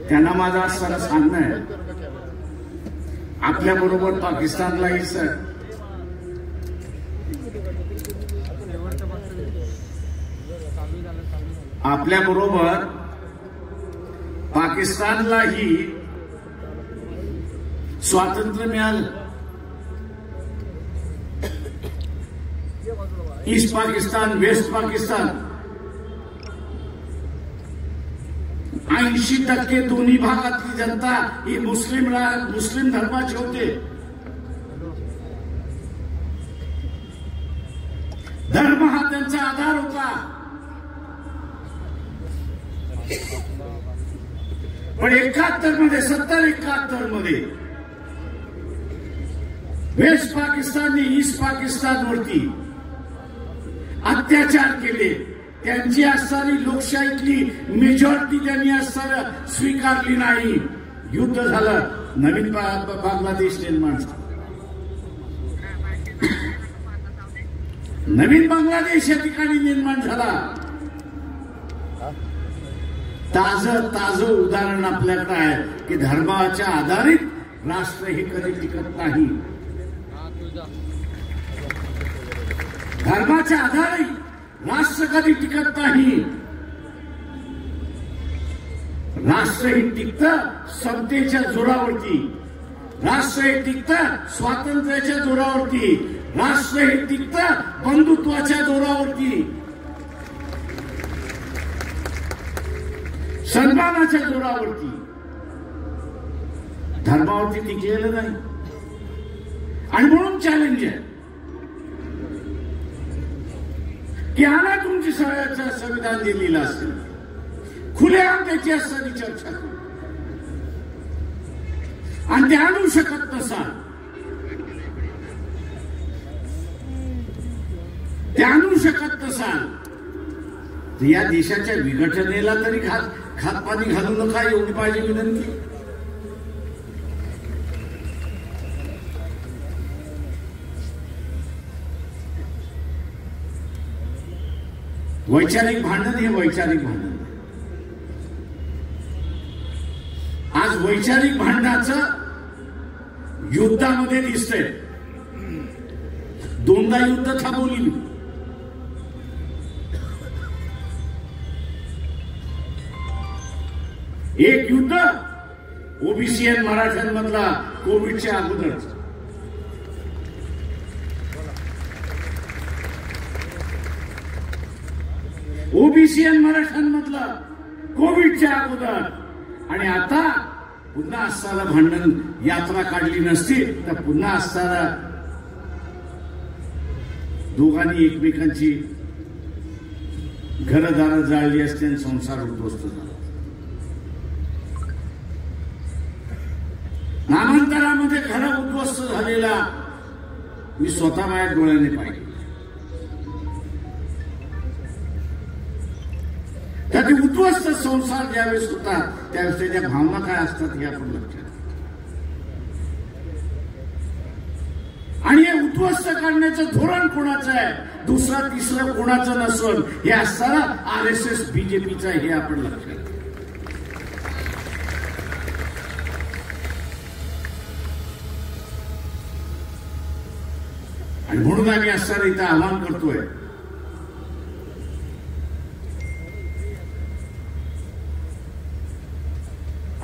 त्यांना माझं असताना सांगणं आहे आपल्या बरोबर पाकिस्तानलाही आपल्या बरोबर पाकिस्तानलाही स्वातंत्र्य मिळालं. ईस्ट पाकिस्तान, वेस्ट पाकिस्तान 80% दोन्ही भागातली जनता ही मुस्लिम धर्माची होते. धर्म हा त्यांचा आधार होता. पण 71 मध्ये 70-71 मध्ये वेस्ट पाकिस्तानने ईस्ट पाकिस्तानवरती अत्याचार केले. त्यांची असणारी लोकशाहीतली मेजॉरिटी त्यांनी असताना स्वीकारली नाही. युद्ध झालं. नवीन बांगलादेश निर्माण झाला. नवीन बांगलादेश या ठिकाणी निर्माण झाला. ताज उदाहरण आपल्याकडे आहे की धर्माच्या आधारित राष्ट्र हे कधी टिकत नाही. धर्माच्या आधारे राष्ट्र कधी टिकत नाही. राष्ट्र हे टिकतं समतेच्या जोरावरती. राष्ट्र हे टिकतं स्वातंत्र्याच्या जोरावरती. राष्ट्र हे टिकतं बंधुत्वाच्या जोरावरती, सन्मानाच्या जोरावरती. धर्मावरती टिकलेलं नाही. आणि म्हणून चॅलेंज आहे की आणा तुमची संविधान दिलेलं असेल, खुलेआम त्याची असणारी चर्चा करू. आणि ते आणू शकत नसाल, ते आणू शकत नसाल तर या देशाच्या विघटनेला तरी खातपाणी घालू नका, एवढी माझी विनंती. वैचारिक भांडण हे वैचारिक भांडण. आज वैचारिक भांडणाचं युद्धामध्ये दिसतंय. दोनदा युद्ध थांबवली. एक युद्ध ओबीसी आणि मराठ्यांमधला कोविडच्या अगोदरच. ओबीसी आणि मराठ्यांमधला कोविडच्या अगोदर. आणि आता पुन्हा असताना भांडण यात्रा काढली नसती तर पुन्हा असताना दोघांनी एकमेकांची घरदार जाळली असते आणि संसार उद्ध्वस्त झाला. नामांतरामध्ये घर उद्ध्वस्त झालेला मी स्वतः माझ्या डोळ्याने पाहिले. त्याचे उद्ध्वस्त संसार ज्यावेळेस होतात त्यावेळेस त्याच्या भावना काय असतात हे आपण लक्षात. आणि हे उद्ध्वस्त करण्याचं धोरण कोणाचं आहे, दुसरं तिसरं कोणाचं नसून हे असताना RSS BJPचं हे आपण लक्षात. आणि म्हणून आम्ही असताना इथं आवाहन करतोय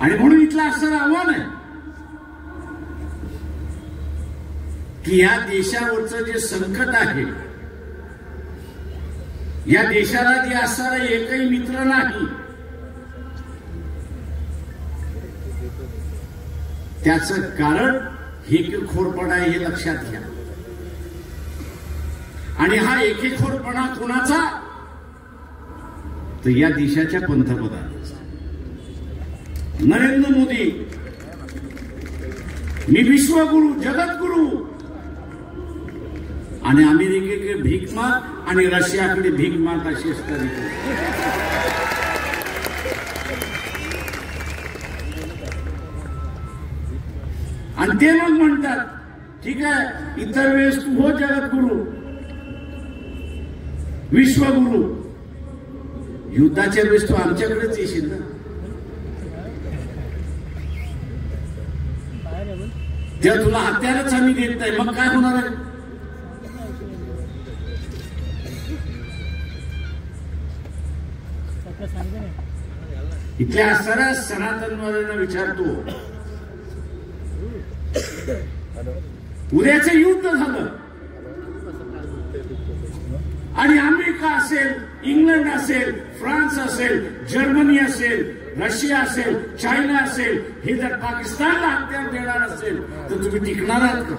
आणि म्हणून इथलं असणारं आव्हान आहे की या देशावरचं जे संकट आहे, या देशाला जे असणारा एकही मित्र नाही, त्याचं कारण एकेखोरपणा आहे हे लक्षात घ्या. आणि हा एकेखोरपणा कोणाचा, तर या देशाच्या पंतप्रधानाचा नरेंद्र मोदी. मी विश्वगुरु, जगद्गुरु. आणि अमेरिकेकडे भीक माग आणि रशियाकडे भीक माग अशी असणारी. आणि ते मग म्हणतात ठीक आहे इतर वेळेस तू हो जगद्गुरु, विश्वगुरु, युद्धाच्या वेळेस तू आमच्याकडेच येशील ना. तेव्हा तुला हत्यारच आम्ही देत नाही, मग काय होणार आहे. इथल्या असणाऱ्या सनातनवाद्यांना विचारतो, उद्याचं युद्ध झालं आणि अमेरिका असेल, इंग्लंड असेल, फ्रान्स असेल, जर्मनी असेल, रशिया असेल, चायना असेल, हे जर पाकिस्तानला हत्यार देणार असेल तर तुम्ही टिकणार आहात का?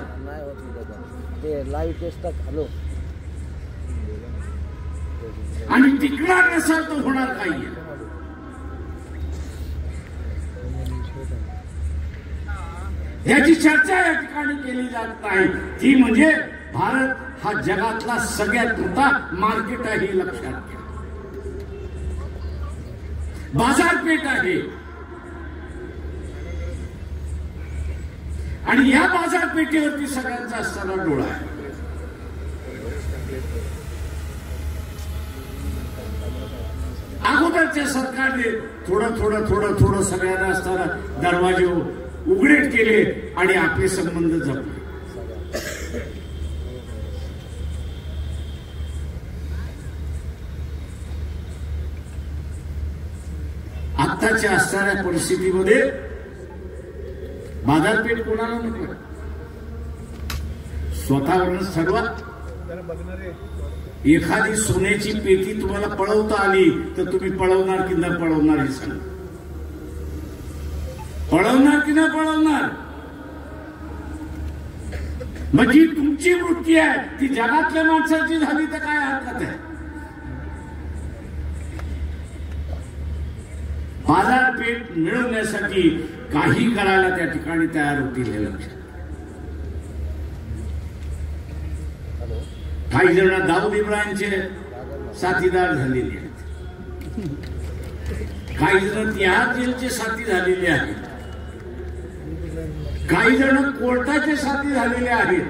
आणि टिकणार नसाल तर होणार काही. याची चर्चा या ठिकाणी केली जात नाही. ती म्हणजे भारत हा जगातला सगळ्यात मोठा मार्केट आहे, हे लक्षात घ्या. बाजारपेठ आहे आणि या बाजारपेठेवरती सगळ्यांचा असणारा डोळा आहे. अगोदरच्या सरकारने थोडं सगळ्यांना असताना दरवाजे उघडे केले आणि आपले संबंध जपले. आत्ताच्या असणाऱ्या परिस्थितीमध्ये बाजारपेठ कोणाला नको, स्वतःवरूनच ठरवा. एखादी सोन्याची पेटी तुम्हाला पळवता आली तर तुम्ही पळवणार की न पळवणार हे सांगा. पळवणार की न पळवणार? मग जी तुमची वृत्ती आहे ती जगातल्या माणसाची झाली तर काय हरकत आहे? बाजारपेठ मिळवण्यासाठी काही करायला त्या ठिकाणी तयार होतील हे लक्षात. काही जण दाऊद इब्राहिमचे साथीदार झालेले आहेत, काही जण तिहार जेलचे साथी झालेले आहेत, काही जण कोर्टाचे साथी झालेले आहेत.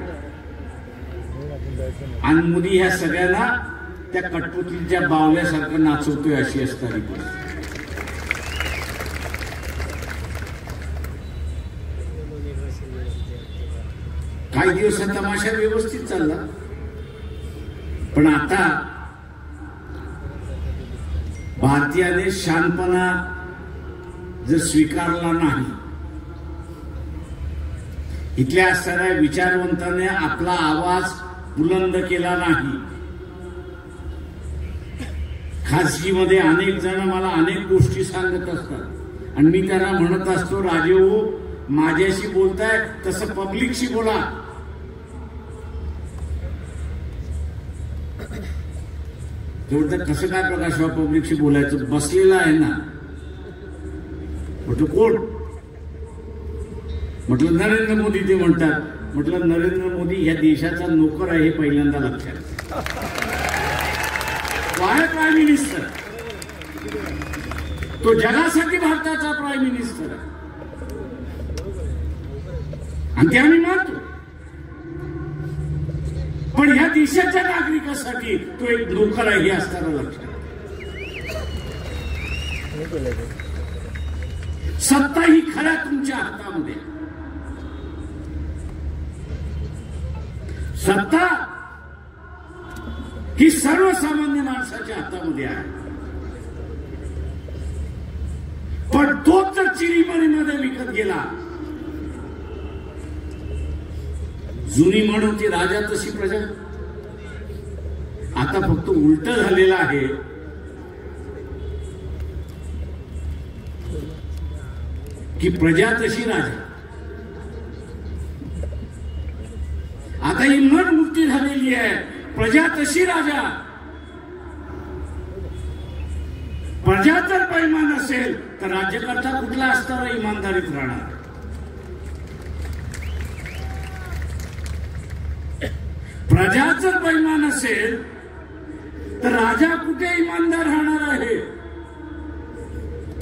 आणि मोदी ह्या सगळ्यांना त्या कटपुतलीच्या बावल्यासारखं नाचवतोय अशी असणारी परिस्थिती. काही दिवस तमाशा व्यवस्थित चालला, पण आता भारतीयाने शानपणा जर स्वीकारला नाही, इथल्या असणाऱ्या विचारवंताने आपला आवाज बुलंद केला नाही. खासगीमध्ये अनेक जण मला अनेक गोष्टी सांगत असतात आणि मी त्यांना म्हणत असतो, राजे हो, माझ्याशी बोलताय तसं पब्लिकशी बोला. तेवढं कसं काय प्रकाशराव पब्लिकशी बोलायचं? बसलेला आहे ना. म्हटलं कोण? म्हटलं नरेंद्र मोदी ते म्हणतात. म्हटलं नरेंद्र मोदी या देशाचा नोकर आहे हे पहिल्यांदा लक्षात. तो आहे प्राईम मिनिस्टर, तो जगासाठी भारताचा प्राईम मिनिस्टर आहे आणि ते आम्ही मानतो. पण ह्या देशाच्या नागरिकासाठी तो एक नोकर आहे हे असताना लक्षात. सत्ता ही खऱ्या तुमच्या हातामध्ये. सत्ता ही सर्वसामान्य माणसाच्या हातामध्ये आहे. पण तोच जर चिरीमणीमध्ये विकत गेला, जुनी म्हण होती राजा तशी प्रजा. आता फक्त उलट झालेलं आहे. की प्रजा तशी राजा. आता ही म्हण मुक्ती झालेली आहे, प्रजा तशी राजा. प्रजा जर बेईमान असेल तर राज्यकर्ता कुठला असताना इमानदारीत राहणार. प्रजा जर बेईमान असेल तर राजा कुठे इमानदार राहणार आहे?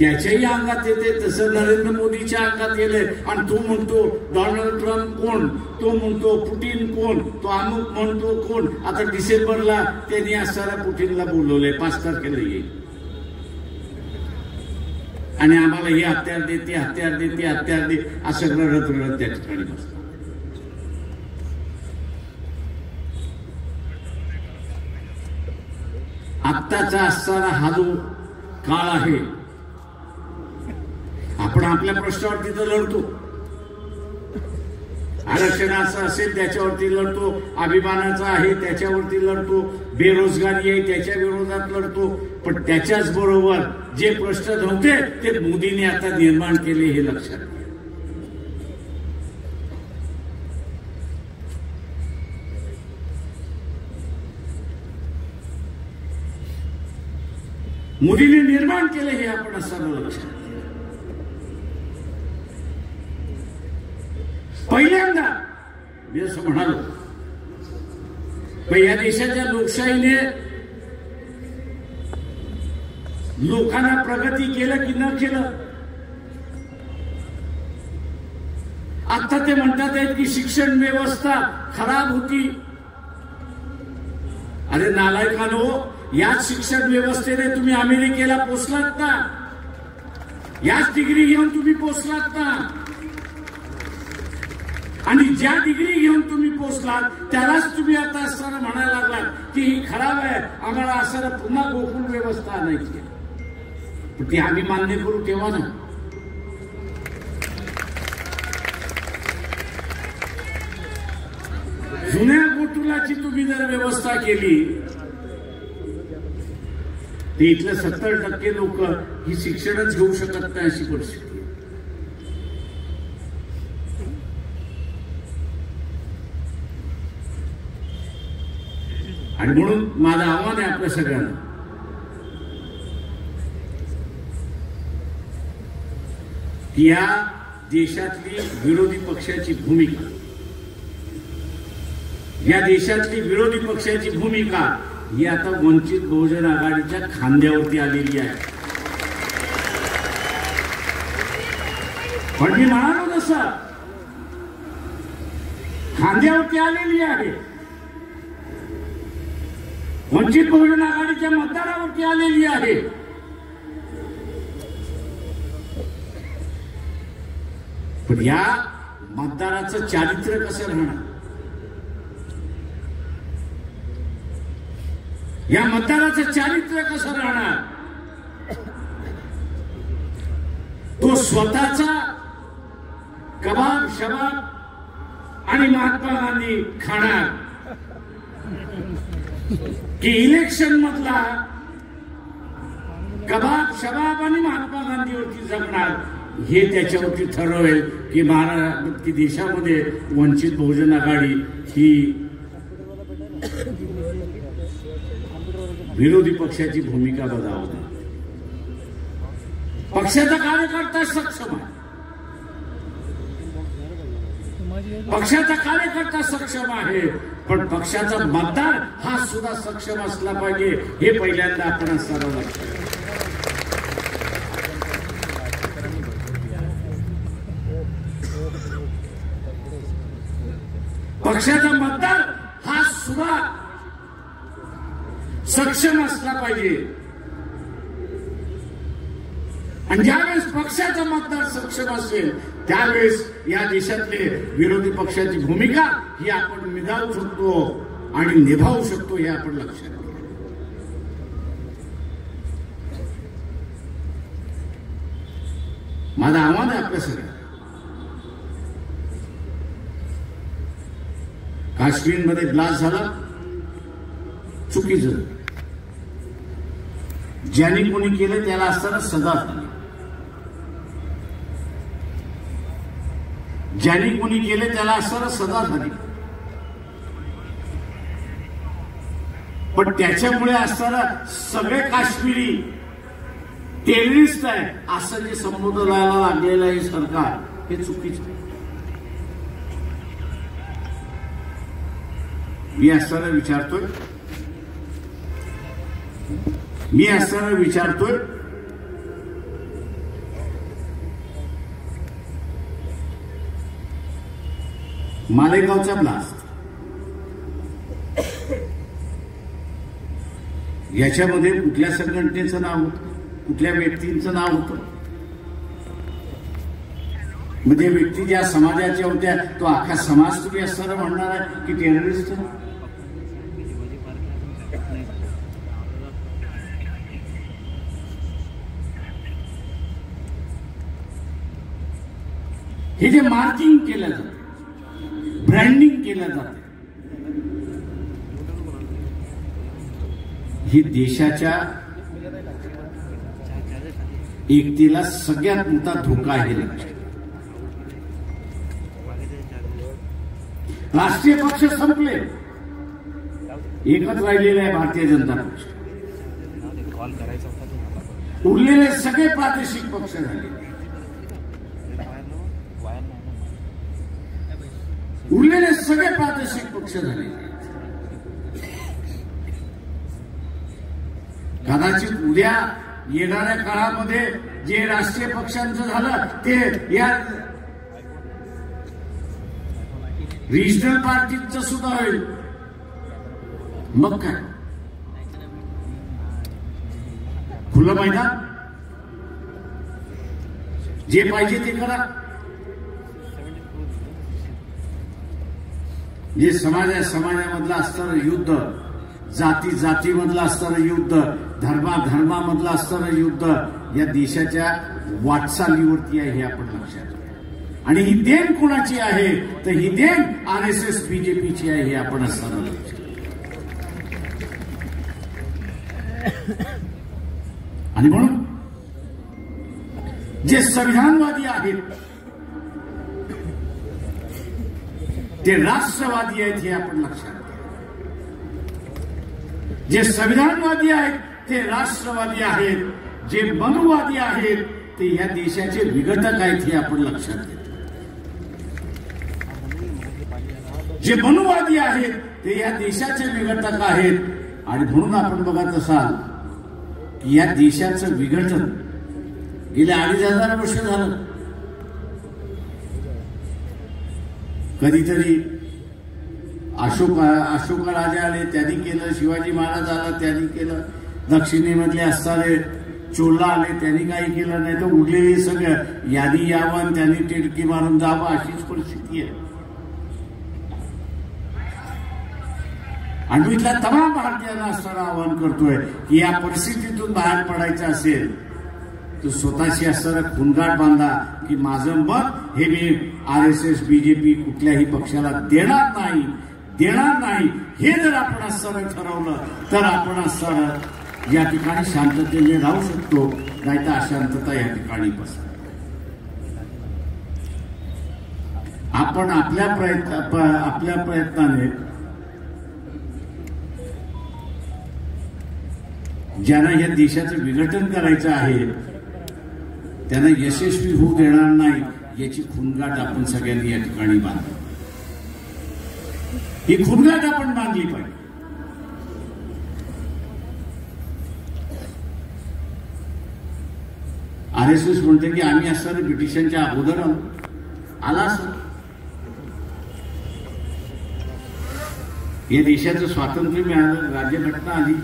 त्याच्याही अंगात येते. तसं नरेंद्र मोदीच्या अंगात गेले आणि तो म्हणतो डोनाल्ड ट्रम्प कोण, तो म्हणतो पुटिन कोण, तो अमुक म्हणतो कोण. आता डिसेंबरला त्यांनी असणाऱ्या पुटिनला बोलवलंय, 5 तारखेला येईल आणि आम्हाला हे हत्यार दे, ते हत्यार दे, ते हत्यार दे, असं रडत रडत त्या ठिकाणी बसतो. आत्ताचा असणारा हा जो काळ आहे. आपण आपल्या प्रश्नावरती तर लढतो, आरक्षणाचं असेल त्याच्यावरती लढतो, अभिमानाचा आहे त्याच्यावरती लढतो, बेरोजगारी आहे त्याच्या विरोधात लढतो. पण त्याच्याच बरोबर जे प्रश्न नव्हते ते मोदींनी आता निर्माण केले हे लक्षात घ्या. मोदींनी निर्माण केले हे आपण सर्व लक्षात घ्या. पहिल्यांदा मी असं म्हणालो, या देशाच्या लोकशाहीने लोकांना प्रगती केलं की न केलं. आता ते म्हणतात आहेत की शिक्षण व्यवस्था खराब होती. अरे नालायकांनो, याच शिक्षण व्यवस्थेने तुम्ही अमेरिकेला पोचलात ना, याच डिग्री घेऊन तुम्ही पोचलात ना. आणि ज्या डिग्री घेऊन तुम्ही पोचलात त्यालाच तुम्ही आता असताना म्हणायला लागलात की ही खराब आहे, आम्हाला असताना पुन्हा गोकुळ व्यवस्था आणायची. पण ती आम्ही मान्य करू तेव्हा ना. जुन्या गोकुळाची तुम्ही जर व्यवस्था केली तर इथले 70% लोक ही शिक्षणच घेऊ शकत नाही अशी परिस्थिती. आणि म्हणून माझं आव्हान आहे आपल्या सगळ्यांना, की या देशातली विरोधी पक्षाची भूमिका, या देशातली विरोधी पक्षाची भूमिका ही आता वंचित बहुजन आघाडीच्या खांद्यावरती आलेली आहे. पण मी म्हणालो तसं खांद्यावरती आलेली आहे, वंचित बहुजन आघाडीच्या मतदारावरती आलेली आहे. पण या मतदाराचं चारित्र्य कसं राहणार, या मतदाराचं चारित्र्य कसं राहणार. तो स्वतःचा कबाब शबाब आणि महात्मा गांधी खाणार की इलेक्शन मधला कबाब शबाब आणि महात्मा गांधीवरती जगणार, हे त्याच्यावरती ठरवेल की महाराष्ट्र की देशामध्ये वंचित बहुजन आघाडी ही विरोधी पक्षाची भूमिका बजावते. पक्षाचा कार्यकर्ता सक्षम आहे, पक्षाचा कार्यकर्ता सक्षम आहे, पण पक्षाचा मतदार हा सुद्धा सक्षम असला पाहिजे हे पहिल्यांदा आपण सर्व लक्षात. पक्षाचा मतदार हा सुद्धा सक्षम असला पाहिजे. आणि ज्यावेळेस पक्षाचा मतदार सक्षम असेल त्यावेळेस या देशातले विरोधी पक्षाची भूमिका ही आपण निभावू शकतो आणि निभावू शकतो हे आपण लक्षात घ्या. माझं आव्हान आहे आपल्या सगळ्या, काश्मीरमध्ये ब्लास्ट झाला, चुकीचं, ज्यांनी कोणी केलं त्याला असताना सजा झाली, ज्यांनी कोणी केले त्याला असताना सजा झाली. पण त्याच्यामुळे असताना सगळे काश्मीरी टेररिस्ट आहे असं जे संबोधनाला लागलेलं आहे सरकार, हे चुकीचं आहे. मी असताना विचारतोय मालेगावचा ब्लास्ट, याच्यामध्ये कुठल्या संघटनेचं नाव होतं, कुठल्या व्यक्तींचं नाव होतं. म्हणजे व्यक्ती ज्या समाजाच्या होत्या तो अख्खा समाज तुम्ही असताना म्हणणार आहे की टेररिस्ट. हे जे मार्किंग केलं जातं, ब्रँडिंग केलं जातं, ही देशाच्या एकतेला सगळ्यात मोठा धोका आहे. राष्ट्रीय पक्ष संपले, एकच राहिलेला आहे भारतीय जनता पक्ष. उरलेले सगळे प्रादेशिक पक्ष झाले, उरलेले सगळे प्रादेशिक पक्ष झाले. कदाचित उद्या येणाऱ्या काळामध्ये जे राष्ट्रीय पक्षांचं झालं ते या रिजनल पार्टीचं सुद्धा होईल. मग काय, खुलं मैदान, जे पाहिजे ते करा. जे समाजामधलं असणारं युद्ध, जातीमधलं असणारं युद्ध, धर्मामधलं असणारं युद्ध या देशाच्या वाटचालीवरती आहे हे आपण लक्षात घ्या. आणि ही देण कोणाची आहे तर ही देण RSS BJPची आहे हे आपण असताना लक्षात. आणि म्हणून जे संविधानवादी आहेत ते राष्ट्रवादी आहेत हे आपण लक्षात घ्या. जे संविधानवादी आहेत ते राष्ट्रवादी आहेत, जे मनुवादी आहेत ते या देशाचे विघटक आहेत हे आपण लक्षात घ्या. जे मनुवादी आहेत ते या देशाचे विघटक आहेत. आणि म्हणून आपण बघत असाल की या देशाचं विघटन गेल्या 2500 वर्ष झालं. कधीतरी अशोक राजा आले त्यांनी केलं, शिवाजी महाराज आला त्यांनी केलं, दक्षिणेमधले असणारे चोला आले त्यांनी काही केलं नाही, तर उरलेले सगळं यादी यावं त्यांनी टिडकी मारून जावं अशीच परिस्थिती आहे. आणि इथल्या तमाम भारतीयांना असताना आवाहन करतोय की या परिस्थितीतून बाहेर पडायचं असेल तर स्वतःशी असणारा खुणगाट बांधा की माझं मत हे मी RSS BJP कुठल्याही पक्षाला देणार नाही. हे जर आपण असताना ठरवलं तर आपण असताना या ठिकाणी शांततेने राहू शकतो, नाही तर अशांतता या ठिकाणी बसतो. आपण आपल्या प्रयत्नाने ज्यांना या देशाचं विघटन करायचं आहे त्यांना यशस्वी होऊ देणार नाही याची खुणगाट आपण सगळ्यांनी या ठिकाणी बांधली. ही खुणगाट आपण बांधली पाहिजे. RSS म्हणते की आम्ही असताना ब्रिटिशांच्या अगोदर आला असं. या देशाचं स्वातंत्र्य मिळालं, राज्यघटना आली.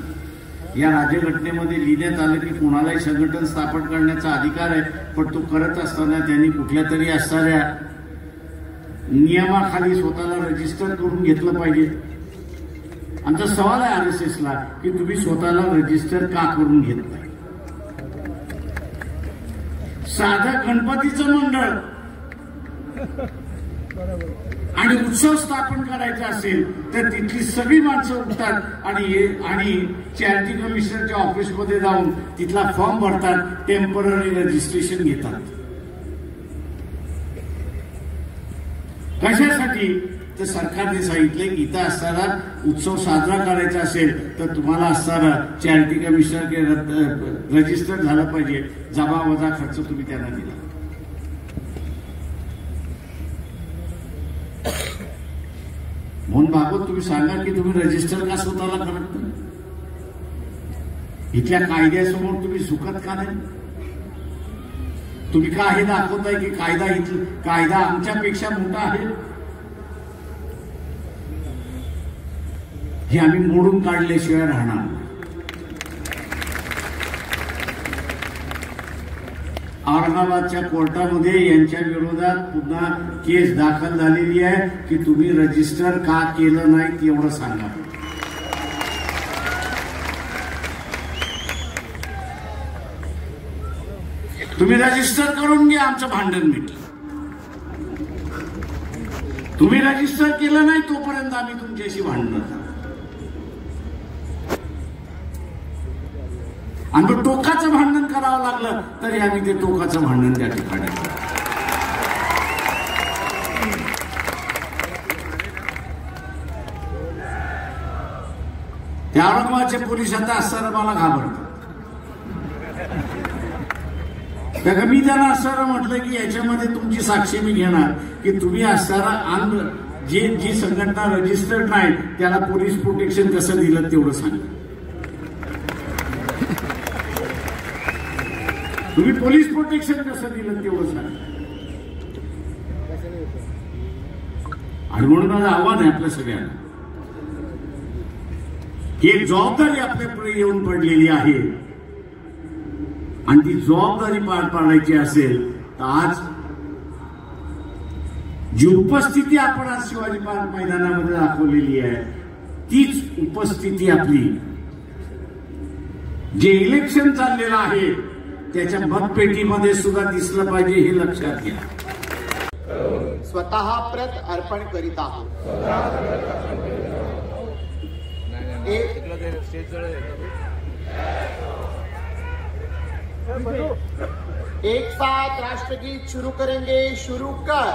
या राज्यघटनेमध्ये लिहिण्यात आलं की कोणालाही संघटन स्थापन करण्याचा अधिकार आहे, पण तो करत असताना त्यांनी कुठल्या तरी असणाऱ्या नियमाखाली स्वतःला रजिस्टर करून घेतलं पाहिजे. आमचा सवाल आहे RSSला की तुम्ही स्वतःला रजिस्टर का करून घेत नाही? साधं गणपतीचं मंडळ आणि उत्सव स्थापन करायचा असेल तर तिथली सगळी माणसं उठतात आणि चॅरिटी कमिशनरच्या ऑफिसमध्ये जाऊन तिथला फॉर्म भरतात, टेम्पररी रजिस्ट्रेशन घेतात. कशासाठी तर सरकारने सांगितले की इथं असताना उत्सव साजरा करायचा असेल तर तुम्हाला असताना चॅरिटी कमिशनर रजिस्टर झालं पाहिजे, जमा वजा खर्च तुम्ही त्यांना दिला. म्हणून भागवत तुम्ही सांगा की तुम्ही रजिस्टर का स्वतःला करत नाही? इथल्या कायद्यासमोर तुम्ही झुकत का नाही? तुम्ही का हे दाखवताय की कायदा आमच्यापेक्षा मोठा आहे? हे आम्ही मोडून काढल्याशिवाय राहणार नाही. औरंगाबादच्या कोर्टामध्ये यांच्या विरोधात पुन्हा केस दाखल झालेली आहे की तुम्ही रजिस्टर का केलं नाही एवढं सांगा. तुम्ही रजिस्टर करून घ्या, आमचं भांडण मिटलं. तुम्ही रजिस्टर केलं नाही तोपर्यंत आम्ही तुमच्याशी भांडणार. आणि मग टोकाचं भांडण करावं लागलं तरी आम्ही ते टोकाचं भांडण त्या ठिकाणी. त्या औरंगाबादचे पोलीस आता असताना मला घाबरतात. मी त्यांना असताना म्हटलं की याच्यामध्ये तुमची साक्षी मी घेणार की तुम्ही असताना जी संघटना रजिस्टर्ड नाही त्याला पोलीस प्रोटेक्शन कसं दिलं तेवढं सांगा. तुम्ही पोलीस प्रोटेक्शन कसं दिलं तेवढं सांगा. आणि म्हणून माझं आव्हान आहे आपल्या सगळ्यांना की एक जबाबदारी आपल्यापुढे येऊन पडलेली आहे आणि ती जबाबदारी पार पाडायची असेल तर आज जी उपस्थिती आपण आज शिवाजी पार्क मैदानामध्ये दाखवलेली आहे तीच उपस्थिती आपली जे इलेक्शन चाललेलं आहे त्याच्या मतपेटीमध्ये सुद्धा दिसलं पाहिजे हे लक्षात घ्या. स्वतः प्रत अर्पण करीत आहोत. एक साथ राष्ट्रगीत शुरू करेंगे. शुरू कर.